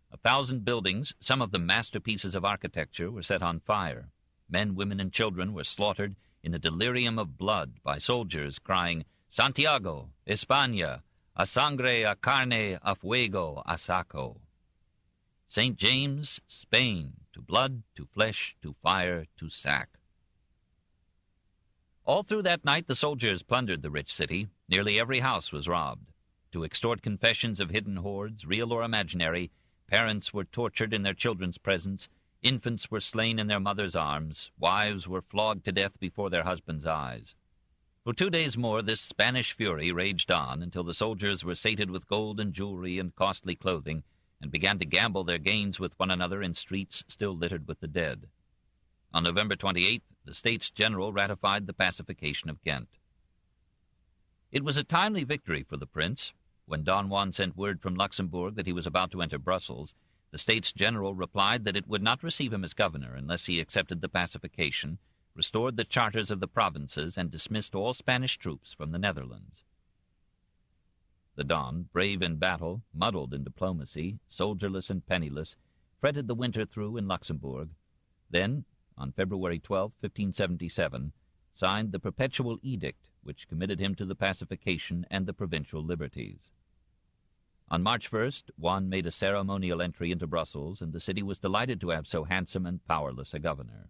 1,000 buildings, some of them masterpieces of architecture, were set on fire. Men, women, and children were slaughtered in a delirium of blood by soldiers crying, "Santiago, España, a sangre, a carne, a fuego, a saco." St. James, Spain, to blood, to flesh, to fire, to sack. All through that night the soldiers plundered the rich city. Nearly every house was robbed. To extort confessions of hidden hoards, real or imaginary, parents were tortured in their children's presence, infants were slain in their mothers' arms, wives were flogged to death before their husbands' eyes. For 2 days more this Spanish fury raged on until the soldiers were sated with gold and jewelry and costly clothing, and began to gamble their gains with one another in streets still littered with the dead. On November 28th, the States General ratified the pacification of Ghent. It was a timely victory for the prince. When Don Juan sent word from Luxembourg that he was about to enter Brussels, the States General replied that it would not receive him as governor unless he accepted the pacification, restored the charters of the provinces, and dismissed all Spanish troops from the Netherlands. The Don, brave in battle, muddled in diplomacy, soldierless and penniless, fretted the winter through in Luxembourg, then, on February 12, 1577, signed the Perpetual Edict, which committed him to the pacification and the provincial liberties. On March 1st, Juan made a ceremonial entry into Brussels, and the city was delighted to have so handsome and powerless a governor.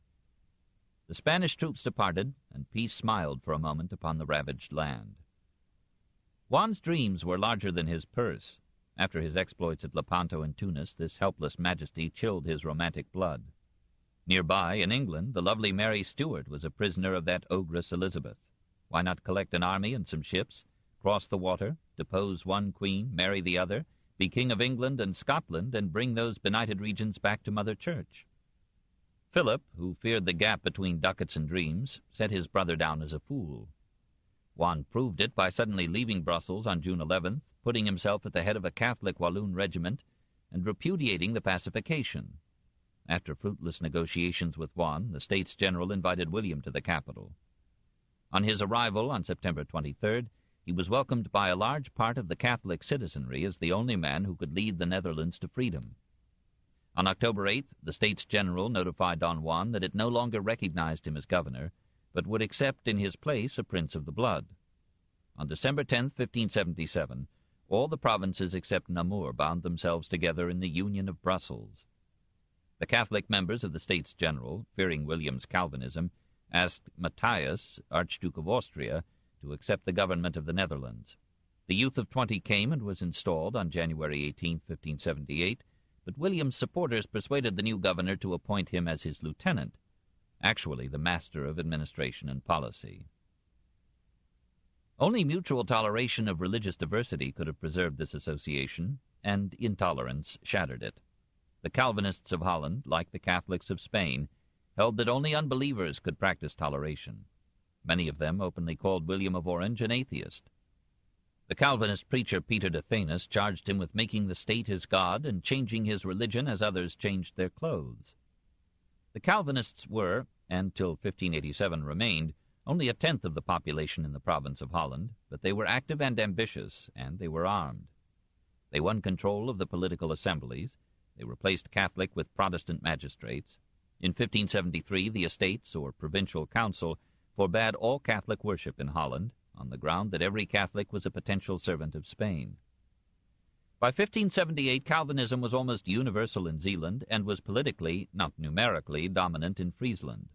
The Spanish troops departed, and peace smiled for a moment upon the ravaged land. Juan's dreams were larger than his purse. After his exploits at Lepanto and Tunis, this helpless majesty chilled his romantic blood. Nearby, in England, the lovely Mary Stuart was a prisoner of that ogress Elizabeth. Why not collect an army and some ships, cross the water, depose one queen, marry the other, be king of England and Scotland, and bring those benighted regions back to Mother Church? Philip, who feared the gap between ducats and dreams, set his brother down as a fool. Juan proved it by suddenly leaving Brussels on June 11th, putting himself at the head of a Catholic Walloon regiment, and repudiating the pacification. After fruitless negotiations with Juan, the States General invited William to the capital. On his arrival on September 23rd, he was welcomed by a large part of the Catholic citizenry as the only man who could lead the Netherlands to freedom. On October 8th, the States General notified Don Juan that it no longer recognized him as governor, but would accept in his place a prince of the blood. On December 10, 1577, all the provinces except Namur bound themselves together in the Union of Brussels. The Catholic members of the States General, fearing William's Calvinism, asked Matthias, Archduke of Austria, to accept the government of the Netherlands. The youth of 20 came and was installed on January 18, 1578, but William's supporters persuaded the new governor to appoint him as his lieutenant, actually the master of administration and policy. Only mutual toleration of religious diversity could have preserved this association, and intolerance shattered it. The Calvinists of Holland, like the Catholics of Spain, held that only unbelievers could practice toleration. Many of them openly called William of Orange an atheist. The Calvinist preacher Peter de Thanes charged him with making the state his god and changing his religion as others changed their clothes. The Calvinists were, and till 1587 remained, only a tenth of the population in the province of Holland, but they were active and ambitious, and they were armed. They won control of the political assemblies. They replaced Catholic with Protestant magistrates. In 1573, the Estates, or Provincial Council, forbade all Catholic worship in Holland, on the ground that every Catholic was a potential servant of Spain. By 1578, Calvinism was almost universal in Zeeland and was politically, not numerically, dominant in Friesland.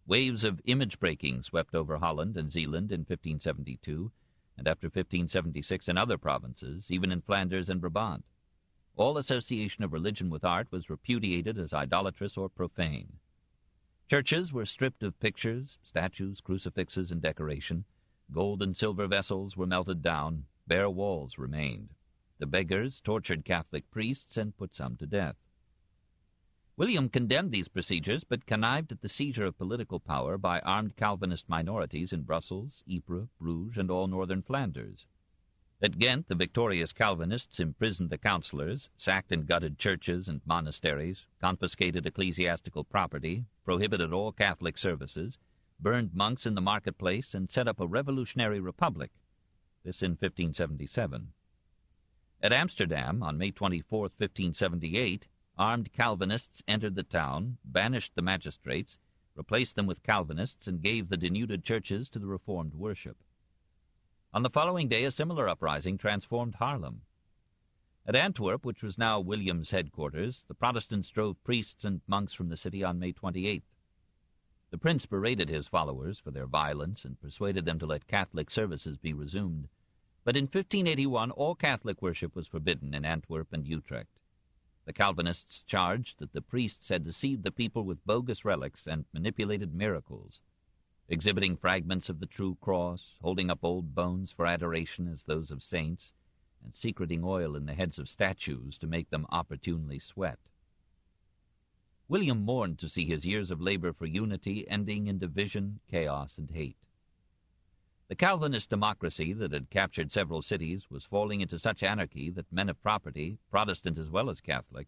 Waves of image-breaking swept over Holland and Zeeland in 1572, and after 1576 in other provinces, even in Flanders and Brabant. All association of religion with art was repudiated as idolatrous or profane. Churches were stripped of pictures, statues, crucifixes, and decoration. Gold and silver vessels were melted down. Bare walls remained. The beggars tortured Catholic priests and put some to death. William condemned these procedures, but connived at the seizure of political power by armed Calvinist minorities in Brussels, Ypres, Bruges, and all northern Flanders. At Ghent, the victorious Calvinists imprisoned the councillors, sacked and gutted churches and monasteries, confiscated ecclesiastical property, prohibited all Catholic services, burned monks in the marketplace, and set up a revolutionary republic. This in 1577. At Amsterdam, on May 24, 1578, armed Calvinists entered the town, banished the magistrates, replaced them with Calvinists, and gave the denuded churches to the Reformed worship. On the following day, a similar uprising transformed Haarlem. At Antwerp, which was now William's headquarters, the Protestants drove priests and monks from the city on May 28th. The prince berated his followers for their violence and persuaded them to let Catholic services be resumed. But in 1581, all Catholic worship was forbidden in Antwerp and Utrecht. The Calvinists charged that the priests had deceived the people with bogus relics and manipulated miracles, exhibiting fragments of the true cross, holding up old bones for adoration as those of saints, and secreting oil in the heads of statues to make them opportunely sweat. William mourned to see his years of labor for unity ending in division, chaos, and hate. The Calvinist democracy that had captured several cities was falling into such anarchy that men of property, Protestant as well as Catholic,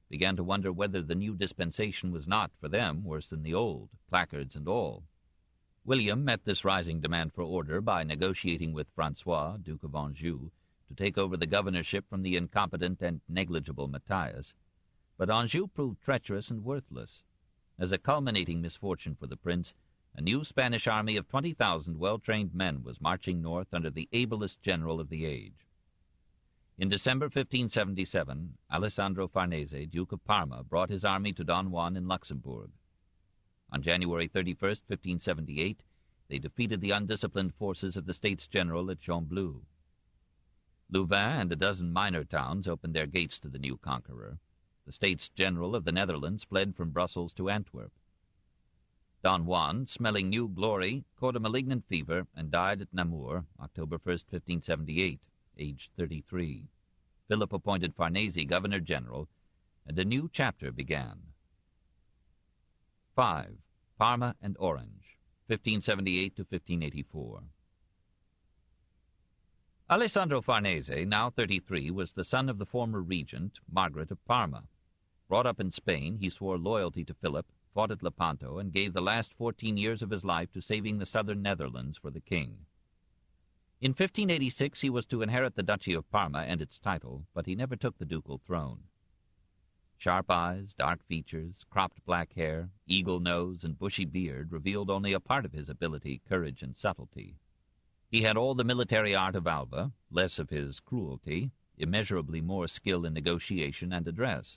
began to wonder whether the new dispensation was not, for them, worse than the old, placards and all. William met this rising demand for order by negotiating with Francois, Duke of Anjou, to take over the governorship from the incompetent and negligible Matthias. But Anjou proved treacherous and worthless. As a culminating misfortune for the prince, a new Spanish army of 20,000 well-trained men was marching north under the ablest general of the age. In December 1577, Alessandro Farnese, Duke of Parma, brought his army to Don Juan in Luxembourg. On January 31st, 1578, they defeated the undisciplined forces of the States General at Gembloux. Louvain and a dozen minor towns opened their gates to the new conqueror. The States General of the Netherlands fled from Brussels to Antwerp. Don Juan, smelling new glory, caught a malignant fever and died at Namur, October 1st, 1578, aged 33. Philip appointed Farnese Governor-General, and a new chapter began. 5. Parma and Orange, 1578 to 1584. Alessandro Farnese, now 33, was the son of the former regent, Margaret of Parma. Brought up in Spain, he swore loyalty to Philip, fought at Lepanto, and gave the last 14 years of his life to saving the southern Netherlands for the king. In 1586 he was to inherit the Duchy of Parma and its title, but he never took the ducal throne. Sharp eyes, dark features, cropped black hair, eagle nose, and bushy beard revealed only a part of his ability, courage, and subtlety. He had all the military art of Alva, less of his cruelty, immeasurably more skill in negotiation and address.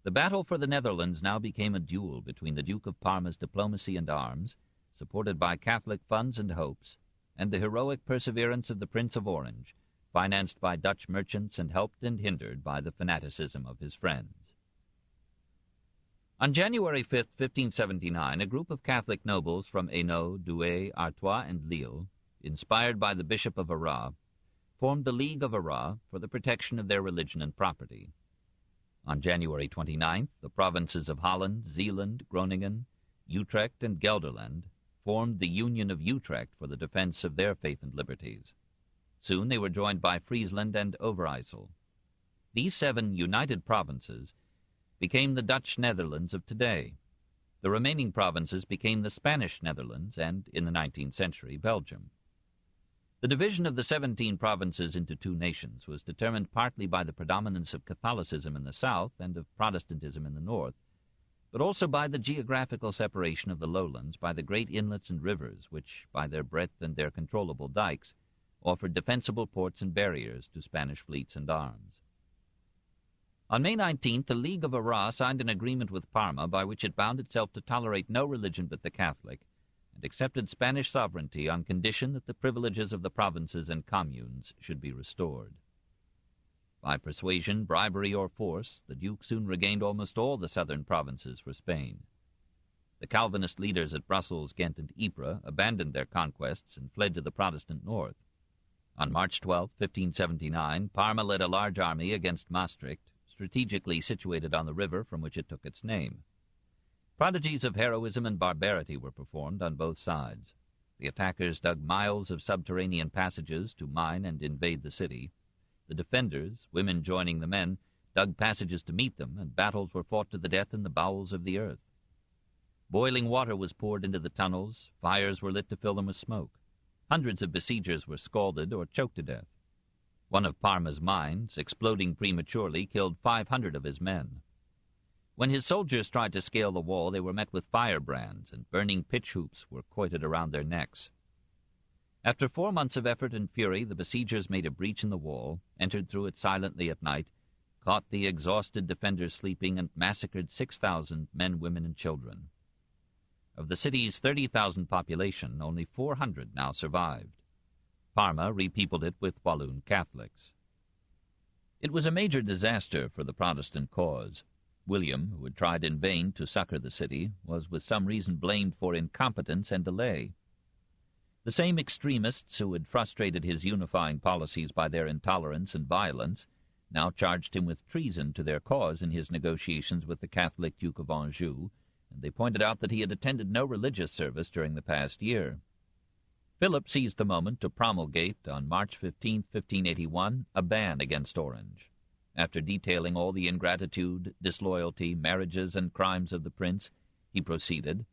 The battle for the Netherlands now became a duel between the Duke of Parma's diplomacy and arms, supported by Catholic funds and hopes, and the heroic perseverance of the Prince of Orange, financed by Dutch merchants and helped and hindered by the fanaticism of his friends. On January 5, 1579, a group of Catholic nobles from Hainaut, Douai, Artois, and Lille, inspired by the Bishop of Arras, formed the League of Arras for the protection of their religion and property. On January 29th, the provinces of Holland, Zeeland, Groningen, Utrecht, and Gelderland formed the Union of Utrecht for the defense of their faith and liberties. Soon they were joined by Friesland and Overijssel. These 7 united provinces became the Dutch Netherlands of today. The remaining provinces became the Spanish Netherlands and, in the 19th century, Belgium. The division of the 17 provinces into 2 nations was determined partly by the predominance of Catholicism in the south and of Protestantism in the north, but also by the geographical separation of the lowlands by the great inlets and rivers which, by their breadth and their controllable dikes, offered defensible ports and barriers to Spanish fleets and arms. On May 19th, the League of Arras signed an agreement with Parma by which it bound itself to tolerate no religion but the Catholic, and accepted Spanish sovereignty on condition that the privileges of the provinces and communes should be restored. By persuasion, bribery, or force, the Duke soon regained almost all the southern provinces for Spain. The Calvinist leaders at Brussels, Ghent, and Ypres abandoned their conquests and fled to the Protestant north. On March 12, 1579, Parma led a large army against Maastricht, strategically situated on the river from which it took its name. Prodigies of heroism and barbarity were performed on both sides. The attackers dug miles of subterranean passages to mine and invade the city. The defenders, women joining the men, dug passages to meet them, and battles were fought to the death in the bowels of the earth. Boiling water was poured into the tunnels, fires were lit to fill them with smoke. Hundreds of besiegers were scalded or choked to death. One of Parma's mines, exploding prematurely, killed 500 of his men. When his soldiers tried to scale the wall, they were met with firebrands, and burning pitch hoops were coiled around their necks. After 4 months of effort and fury, the besiegers made a breach in the wall, entered through it silently at night, caught the exhausted defenders sleeping, and massacred 6,000 men, women, and children. Of the city's 30,000 population, only 400 now survived. Parma repeopled it with Walloon Catholics. It was a major disaster for the Protestant cause. William, who had tried in vain to succor the city, was with some reason blamed for incompetence and delay. The same extremists who had frustrated his unifying policies by their intolerance and violence now charged him with treason to their cause in his negotiations with the Catholic Duke of Anjou, and they pointed out that he had attended no religious service during the past year. Philip seized the moment to promulgate, on March 15, 1581, a ban against Orange. After detailing all the ingratitude, disloyalty, marriages, and crimes of the prince, he proceeded,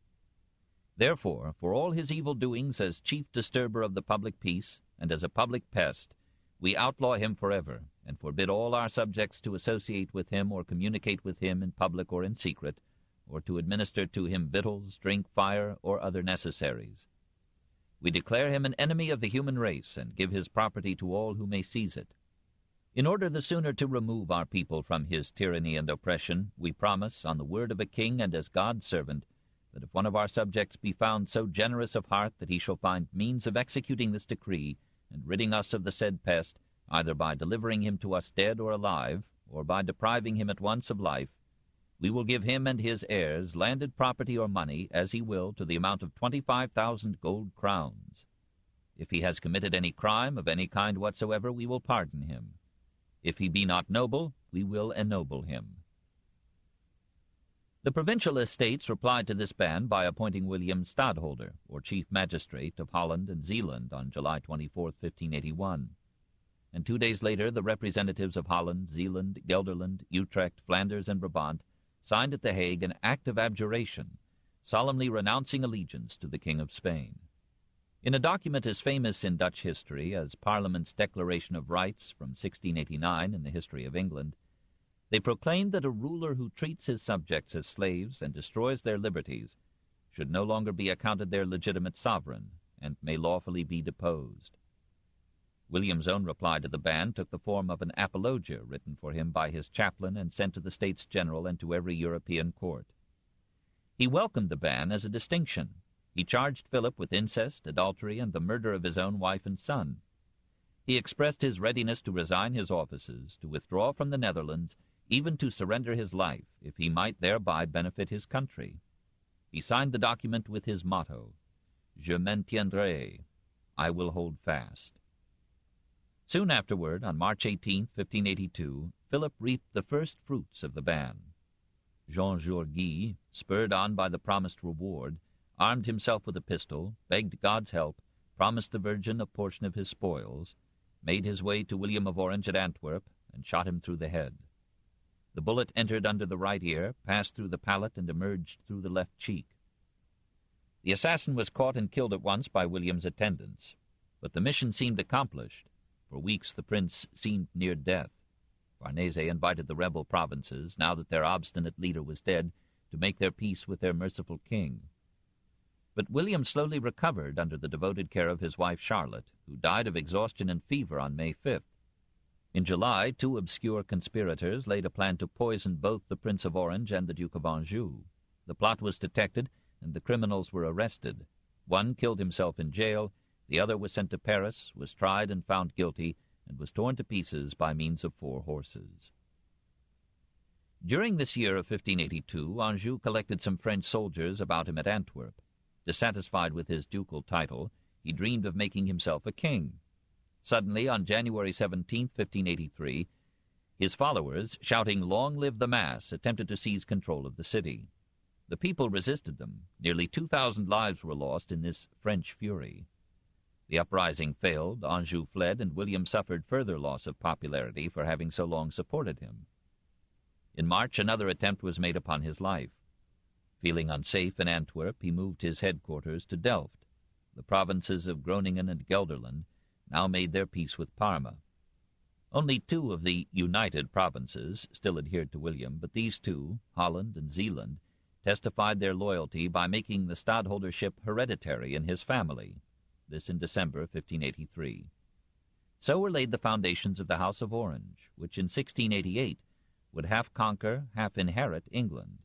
"Therefore, for all his evil doings as chief disturber of the public peace, and as a public pest, we outlaw him forever, and forbid all our subjects to associate with him or communicate with him in public or in secret, or to administer to him victuals, drink, fire, or other necessaries. We declare him an enemy of the human race, and give his property to all who may seize it. In order the sooner to remove our people from his tyranny and oppression, we promise, on the word of a king and as God's servant, that if one of our subjects be found so generous of heart that he shall find means of executing this decree, and ridding us of the said pest, either by delivering him to us dead or alive, or by depriving him at once of life, we will give him and his heirs landed property or money, as he will, to the amount of 25,000 gold crowns. If he has committed any crime of any kind whatsoever, we will pardon him. If he be not noble, we will ennoble him. The provincial estates replied to this ban by appointing William stadholder, or chief magistrate, of Holland and Zeeland on July 24, 1581. And 2 days later the representatives of Holland, Zeeland, Gelderland, Utrecht, Flanders, and Brabant signed at The Hague an act of abjuration, solemnly renouncing allegiance to the King of Spain. In a document as famous in Dutch history as Parliament's Declaration of Rights from 1689 in the history of England, they proclaimed that a ruler who treats his subjects as slaves and destroys their liberties should no longer be accounted their legitimate sovereign, and may lawfully be deposed. William's own reply to the ban took the form of an apologia written for him by his chaplain and sent to the States General and to every European court. He welcomed the ban as a distinction. He charged Philip with incest, adultery, and the murder of his own wife and son. He expressed his readiness to resign his offices, to withdraw from the Netherlands, even to surrender his life, if he might thereby benefit his country. He signed the document with his motto, Je maintiendrai, I will hold fast. Soon afterward, on March 18, 1582, Philip reaped the first fruits of the ban. Jean Jourguy, spurred on by the promised reward, armed himself with a pistol, begged God's help, promised the Virgin a portion of his spoils, made his way to William of Orange at Antwerp, and shot him through the head. The bullet entered under the right ear, passed through the palate, and emerged through the left cheek. The assassin was caught and killed at once by William's attendants, but the mission seemed accomplished. For weeks the prince seemed near death. Farnese invited the rebel provinces, now that their obstinate leader was dead, to make their peace with their merciful king. But William slowly recovered under the devoted care of his wife Charlotte, who died of exhaustion and fever on May 5th. In July, 2 obscure conspirators laid a plan to poison both the Prince of Orange and the Duke of Anjou. The plot was detected, and the criminals were arrested. One killed himself in jail, the other was sent to Paris, was tried and found guilty, and was torn to pieces by means of 4 horses. During this year of 1582, Anjou collected some French soldiers about him at Antwerp. Dissatisfied with his ducal title, he dreamed of making himself a king. Suddenly, on January 17, 1583, his followers, shouting, "Long live the Mass," attempted to seize control of the city. The people resisted them. Nearly 2,000 lives were lost in this French fury. The uprising failed, Anjou fled, and William suffered further loss of popularity for having so long supported him. In March another attempt was made upon his life. Feeling unsafe in Antwerp, he moved his headquarters to Delft. The provinces of Groningen and Gelderland now made their peace with Parma. Only 2 of the united provinces still adhered to William, but these 2, Holland and Zeeland, testified their loyalty by making the stadholdership hereditary in his family, this in December 1583. So were laid the foundations of the House of Orange, which in 1688 would half conquer, half inherit England.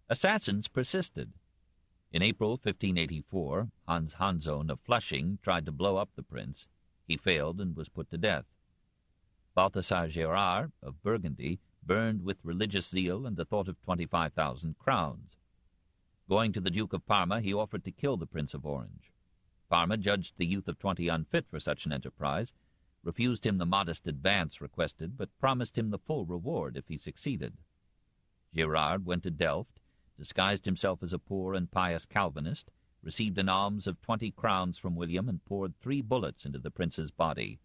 Assassins persisted. In April 1584, Hans Hanzoen of Flushing tried to blow up the prince. He failed and was put to death. Balthasar Gerard of Burgundy burned with religious zeal and the thought of 25,000 crowns. Going to the Duke of Parma, he offered to kill the Prince of Orange. Parma judged the youth of 20 unfit for such an enterprise, refused him the modest advance requested, but promised him the full reward if he succeeded. Gerard went to Delft, disguised himself as a poor and pious Calvinist, received an alms of 20 crowns from William, and poured 3 bullets into the prince's body,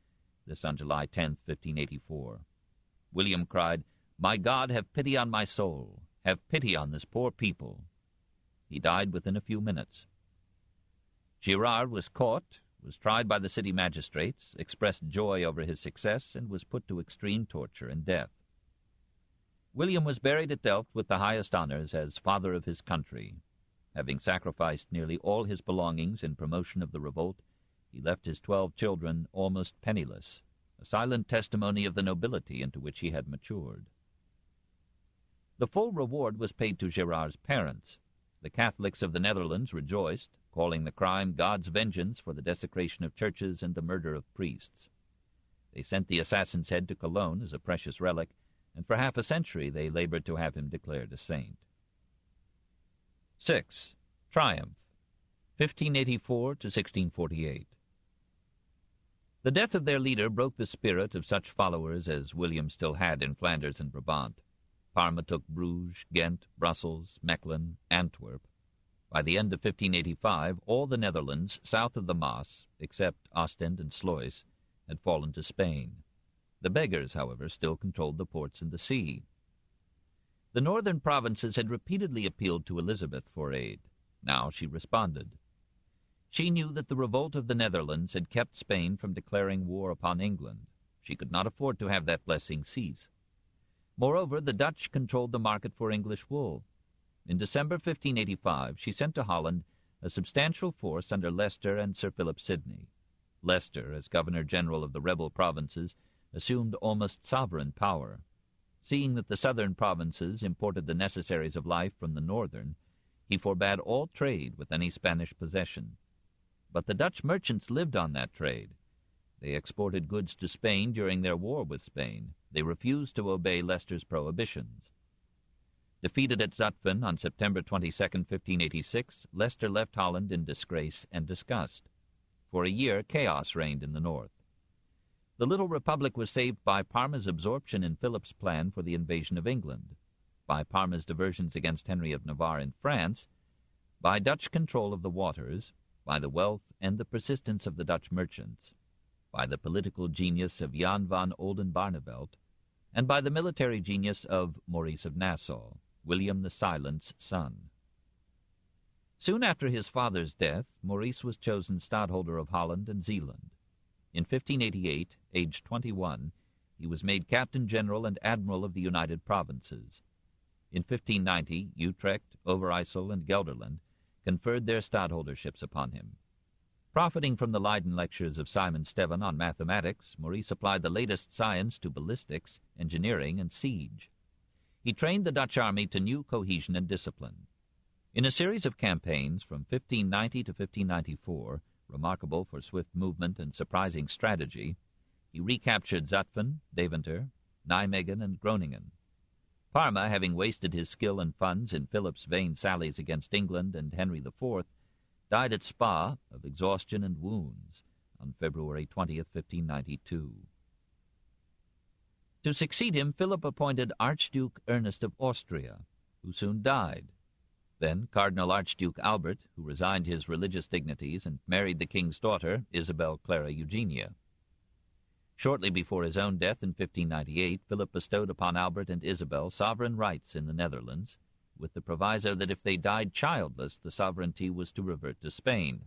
this on July 10, 1584. William cried, "My God, have pity on my soul. Have pity on this poor people." He died within a few minutes. Gerard was caught, was tried by the city magistrates, expressed joy over his success, and was put to extreme torture and death. William was buried at Delft with the highest honors as father of his country. Having sacrificed nearly all his belongings in promotion of the revolt, he left his 12 children almost penniless. a silent testimony of the nobility into which he had matured. The full reward was paid to Gerard's parents. The Catholics of the Netherlands rejoiced, calling the crime God's vengeance for the desecration of churches and the murder of priests. They sent the assassin's head to Cologne as a precious relic, and for half a century they labored to have him declared a saint. 6. Triumph, 1584 to 1648. The death of their leader broke the spirit of such followers as William still had in Flanders and Brabant. Parma took Bruges, Ghent, Brussels, Mechlin, Antwerp. By the end of 1585, all the Netherlands south of the Maas, except Ostend and Sluis, had fallen to Spain. The beggars, however, still controlled the ports and the sea. The northern provinces had repeatedly appealed to Elizabeth for aid. Now she responded. She knew that the revolt of the Netherlands had kept Spain from declaring war upon England. She could not afford to have that blessing cease. Moreover, the Dutch controlled the market for English wool. In December 1585, she sent to Holland a substantial force under Leicester and Sir Philip Sidney. Leicester, as Governor-General of the rebel provinces, assumed almost sovereign power. Seeing that the southern provinces imported the necessaries of life from the northern, he forbade all trade with any Spanish possession. But the Dutch merchants lived on that trade. They exported goods to Spain during their war with Spain. They refused to obey Leicester's prohibitions. Defeated at Zutphen on September 22, 1586, Leicester left Holland in disgrace and disgust. For a year, chaos reigned in the north. The little republic was saved by Parma's absorption in Philip's plan for the invasion of England, by Parma's diversions against Henry of Navarre in France, by Dutch control of the waters, by the wealth and the persistence of the Dutch merchants, by the political genius of Jan van Oldenbarnevelt, and by the military genius of Maurice of Nassau, William the Silent's son. Soon after his father's death, Maurice was chosen stadtholder of Holland and Zeeland. In 1588, aged 21, he was made Captain General and Admiral of the United Provinces. In 1590, Utrecht, Overijssel, and Gelderland conferred their stadtholderships upon him. Profiting from the Leiden lectures of Simon Stevin on mathematics, Maurice applied the latest science to ballistics, engineering, and siege. He trained the Dutch army to new cohesion and discipline. In a series of campaigns from 1590 to 1594, remarkable for swift movement and surprising strategy, he recaptured Zutphen, Deventer, Nijmegen, and Groningen. Parma, having wasted his skill and funds in Philip's vain sallies against England and Henry IV, died at Spa of exhaustion and wounds on February 20th, 1592. To succeed him, Philip appointed Archduke Ernest of Austria, who soon died. Then Cardinal Archduke Albert, who resigned his religious dignities and married the king's daughter, Isabel Clara Eugenia. Shortly before his own death in 1598, Philip bestowed upon Albert and Isabel sovereign rights in the Netherlands, with the proviso that if they died childless, the sovereignty was to revert to Spain.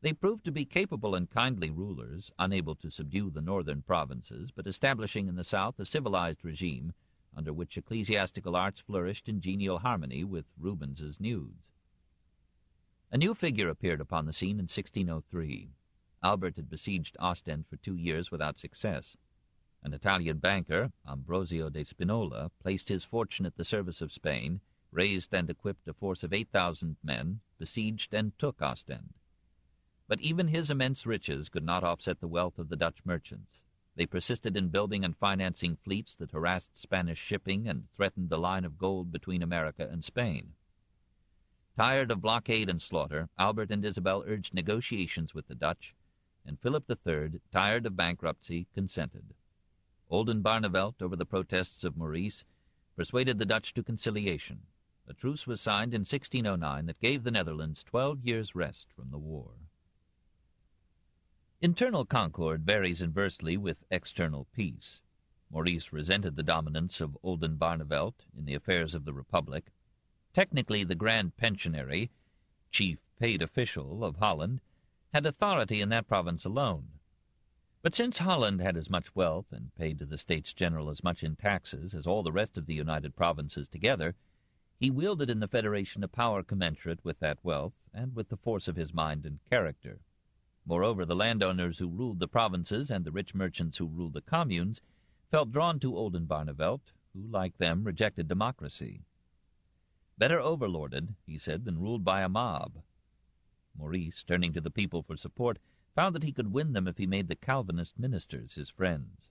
They proved to be capable and kindly rulers, unable to subdue the northern provinces, but establishing in the south a civilized regime under which ecclesiastical arts flourished in genial harmony with Rubens's nudes. A new figure appeared upon the scene in 1603. Albert had besieged Ostend for 2 years without success. An Italian banker, Ambrosio de Spinola, placed his fortune at the service of Spain, raised and equipped a force of 8,000 men, besieged and took Ostend. But even his immense riches could not offset the wealth of the Dutch merchants. They persisted in building and financing fleets that harassed Spanish shipping and threatened the line of gold between America and Spain. Tired of blockade and slaughter, Albert and Isabel urged negotiations with the Dutch, and Philip III, tired of bankruptcy, consented. Oldenbarnevelt, over the protests of Maurice, persuaded the Dutch to conciliation. A truce was signed in 1609 that gave the Netherlands 12 years' rest from the war. Internal concord varies inversely with external peace. Maurice resented the dominance of Oldenbarnevelt in the affairs of the Republic. Technically, the Grand Pensionary, chief paid official of Holland, had authority in that province alone. But since Holland had as much wealth and paid to the States General as much in taxes as all the rest of the United Provinces together, he wielded in the Federation a power commensurate with that wealth and with the force of his mind and character. Moreover, the landowners who ruled the provinces and the rich merchants who ruled the communes felt drawn to Oldenbarnevelt, who, like them, rejected democracy. Better overlorded, he said, than ruled by a mob. Maurice, turning to the people for support, found that he could win them if he made the Calvinist ministers his friends.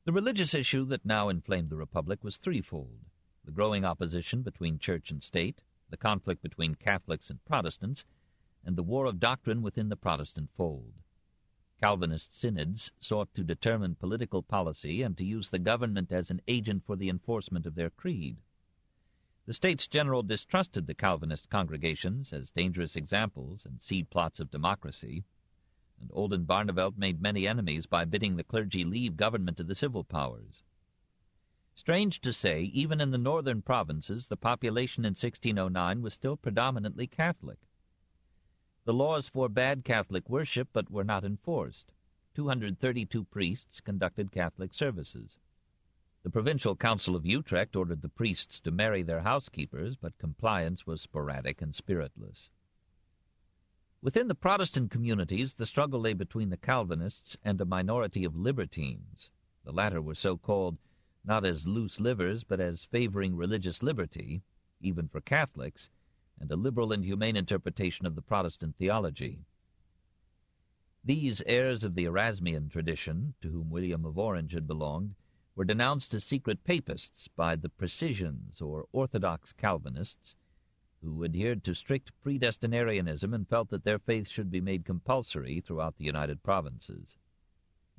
The religious issue that now inflamed the Republic was threefold: the growing opposition between church and state, the conflict between Catholics and Protestants, and the war of doctrine within the Protestant fold. Calvinist synods sought to determine political policy and to use the government as an agent for the enforcement of their creed. The States General distrusted the Calvinist congregations as dangerous examples and seed plots of democracy, and Oldenbarnevelt made many enemies by bidding the clergy leave government to the civil powers. Strange to say, even in the northern provinces, the population in 1609 was still predominantly Catholic. The laws forbade Catholic worship, but were not enforced. 232 priests conducted Catholic services. The Provincial Council of Utrecht ordered the priests to marry their housekeepers, but compliance was sporadic and spiritless. Within the Protestant communities, the struggle lay between the Calvinists and a minority of libertines. The latter were so called not as loose livers, but as favoring religious liberty, even for Catholics, and a liberal and humane interpretation of the Protestant theology. These heirs of the Erasmian tradition, to whom William of Orange had belonged, were denounced as secret papists by the precisians, or orthodox Calvinists, who adhered to strict predestinarianism and felt that their faith should be made compulsory throughout the United Provinces.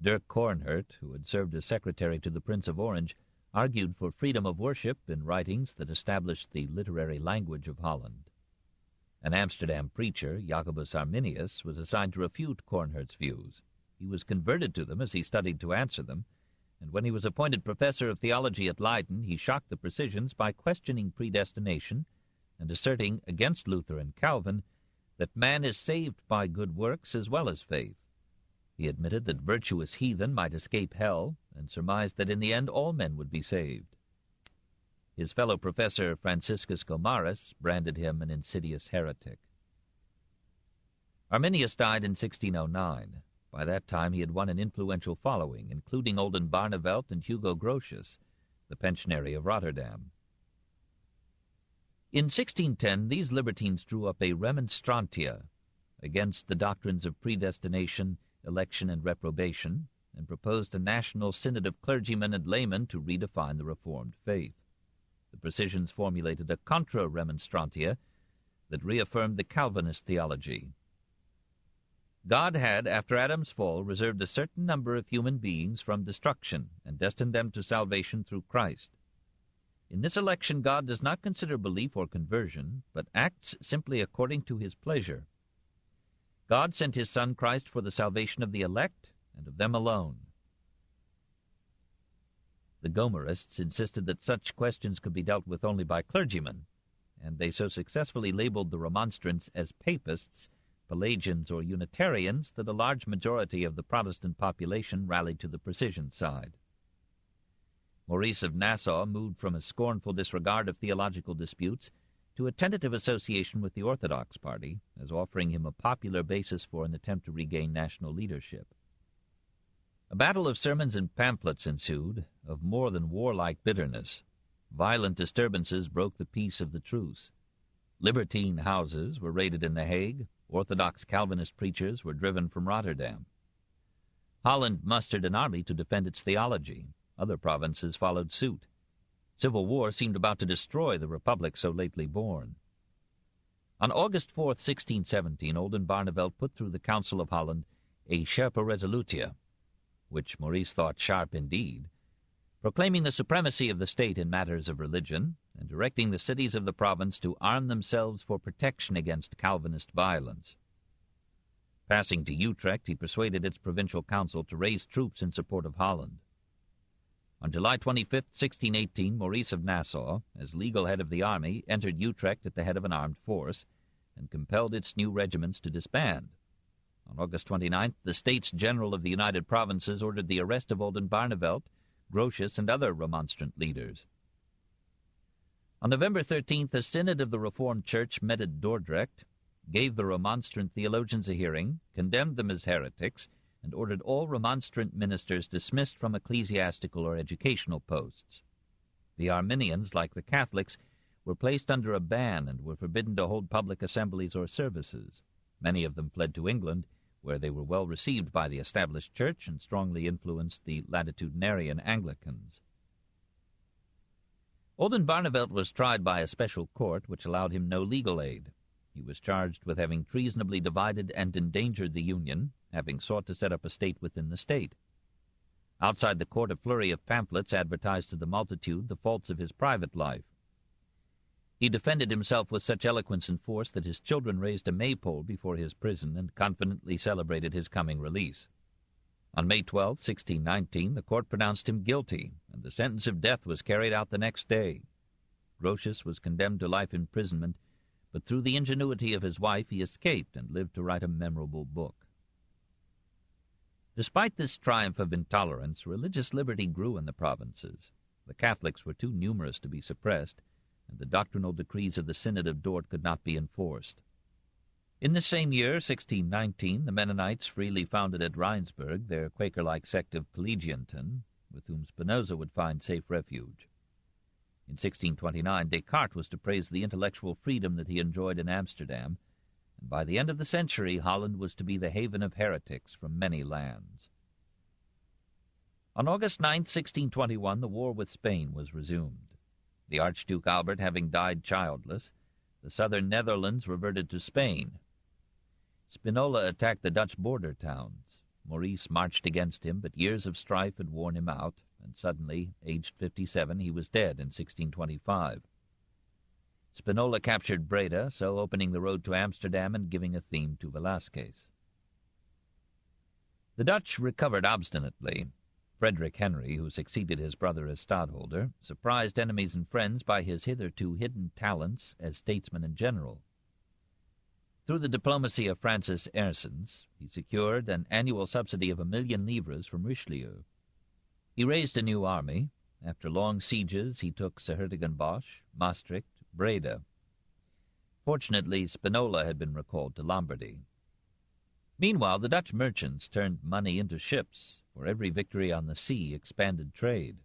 Dirk Kornhert, who had served as secretary to the Prince of Orange, argued for freedom of worship in writings that established the literary language of Holland. An Amsterdam preacher, Jacobus Arminius, was assigned to refute Kornhert's views. He was converted to them as he studied to answer them, and when he was appointed professor of theology at Leiden, he shocked the precisians by questioning predestination and asserting, against Luther and Calvin, that man is saved by good works as well as faith. He admitted that virtuous heathen might escape hell, and surmised that in the end all men would be saved. His fellow professor, Franciscus Gomarus, branded him an insidious heretic. Arminius died in 1609. By that time he had won an influential following, including Oldenbarnevelt and Hugo Grotius, the pensionary of Rotterdam. In 1610 these libertines drew up a remonstrantia against the doctrines of predestination, election, and reprobation, and proposed a national synod of clergymen and laymen to redefine the Reformed faith. The precisians formulated a contra-remonstrantia that reaffirmed the Calvinist theology. God had, after Adam's fall, reserved a certain number of human beings from destruction and destined them to salvation through Christ. In this election God does not consider belief or conversion, but acts simply according to his pleasure. God sent his Son Christ for the salvation of the elect, and of them alone. The Gomarists insisted that such questions could be dealt with only by clergymen, and they so successfully labeled the Remonstrants as Papists, Pelagians, or Unitarians that a large majority of the Protestant population rallied to the precisian side. Maurice of Nassau moved from a scornful disregard of theological disputes to a tentative association with the Orthodox party, as offering him a popular basis for an attempt to regain national leadership. A battle of sermons and pamphlets ensued, of more than warlike bitterness. Violent disturbances broke the peace of the truce. Libertine houses were raided in The Hague. Orthodox Calvinist preachers were driven from Rotterdam. Holland mustered an army to defend its theology. Other provinces followed suit. Civil war seemed about to destroy the republic so lately born. On August 4, 1617, Oldenbarnevelt put through the Council of Holland a scherpe resolutia, which Maurice thought sharp indeed, proclaiming the supremacy of the state in matters of religion, and directing the cities of the province to arm themselves for protection against Calvinist violence. Passing to Utrecht, he persuaded its provincial council to raise troops in support of Holland. On July 25, 1618, Maurice of Nassau, as legal head of the army, entered Utrecht at the head of an armed force, and compelled its new regiments to disband. On August 29th, the States General of the United Provinces ordered the arrest of Oldenbarnevelt, Grotius, and other Remonstrant leaders. On November 13th, a synod of the Reformed Church met at Dordrecht. gave the Remonstrant theologians a hearing, condemned them as heretics, and ordered all Remonstrant ministers dismissed from ecclesiastical or educational posts. The Arminians, like the Catholics, were placed under a ban and were forbidden to hold public assemblies or services. Many of them fled to England, where they were well received by the established church and strongly influenced the latitudinarian Anglicans. Oldenbarnevelt was tried by a special court which allowed him no legal aid. He was charged with having treasonably divided and endangered the Union, having sought to set up a state within the state. Outside the court, a flurry of pamphlets advertised to the multitude the faults of his private life. He defended himself with such eloquence and force that his children raised a maypole before his prison and confidently celebrated his coming release. On May 12, 1619, the court pronounced him guilty, and the sentence of death was carried out the next day. Grotius was condemned to life imprisonment, but through the ingenuity of his wife he escaped and lived to write a memorable book. Despite this triumph of intolerance, religious liberty grew in the provinces. The Catholics were too numerous to be suppressed, and the doctrinal decrees of the Synod of Dort could not be enforced. In the same year, 1619, the Mennonites freely founded at Rheinsberg their Quaker-like sect of Pelagianton, with whom Spinoza would find safe refuge. In 1629, Descartes was to praise the intellectual freedom that he enjoyed in Amsterdam, and by the end of the century Holland was to be the haven of heretics from many lands. On August 9, 1621, the war with Spain was resumed. The Archduke Albert having died childless, the southern Netherlands reverted to Spain. Spinola attacked the Dutch border towns. Maurice marched against him, but years of strife had worn him out, and suddenly, aged 57, he was dead in 1625. Spinola captured Breda, so opening the road to Amsterdam and giving a theme to Velasquez. The Dutch recovered obstinately. Frederick Henry, who succeeded his brother as stadtholder, surprised enemies and friends by his hitherto hidden talents as statesman and general. Through the diplomacy of Francis Hersens, he secured an annual subsidy of 1,000,000 livres from Richelieu. He raised a new army. After long sieges, he took Hertogenbosch, Maastricht, Breda. Fortunately, Spinola had been recalled to Lombardy. Meanwhile, the Dutch merchants turned money into ships. For every victory on the sea expanded trade.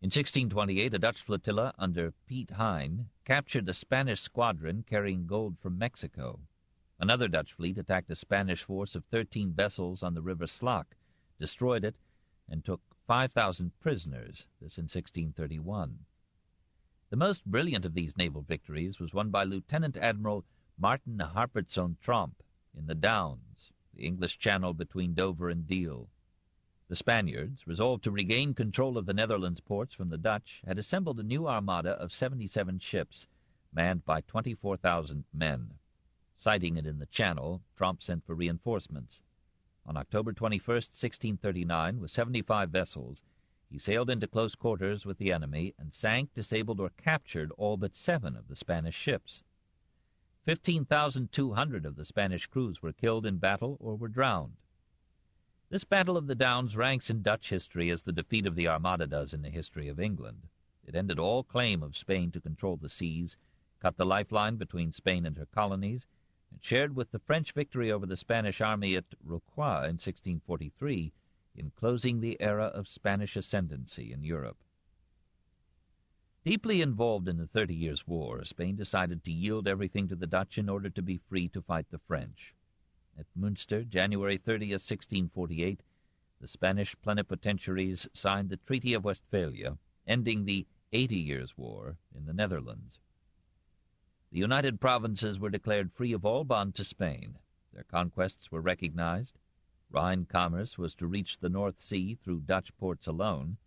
In 1628, a Dutch flotilla under Piet Hein captured a Spanish squadron carrying gold from Mexico. Another Dutch fleet attacked a Spanish force of 13 vessels on the river Slack, destroyed it, and took 5,000 prisoners, this in 1631. The most brilliant of these naval victories was won by Lieutenant Admiral Martin Harpertson Tromp in the Downs, the English Channel between Dover and Deal. The Spaniards, resolved to regain control of the Netherlands ports from the Dutch, had assembled a new armada of 77 ships, manned by 24,000 men. Sighting it in the Channel, Tromp sent for reinforcements. On October 21, 1639, with 75 vessels, he sailed into close quarters with the enemy and sank, disabled, or captured all but 7 of the Spanish ships. 15,200 of the Spanish crews were killed in battle or were drowned. This Battle of the Downs ranks in Dutch history as the defeat of the Armada does in the history of England. It ended all claim of Spain to control the seas, cut the lifeline between Spain and her colonies, and shared with the French victory over the Spanish army at Rocroi in 1643 in closing the era of Spanish ascendancy in Europe. Deeply involved in the 30 Years' War, Spain decided to yield everything to the Dutch in order to be free to fight the French. At Münster, January 30, 1648, the Spanish plenipotentiaries signed the Treaty of Westphalia, ending the 80 Years' War in the Netherlands. The United Provinces were declared free of all bond to Spain. Their conquests were recognized. Rhine commerce was to reach the North Sea through Dutch ports alone,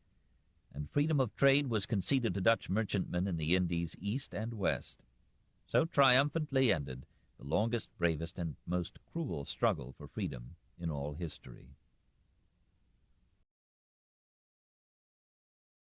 and freedom of trade was conceded to Dutch merchantmen in the Indies east and west. So triumphantly ended the longest, bravest, and most cruel struggle for freedom in all history.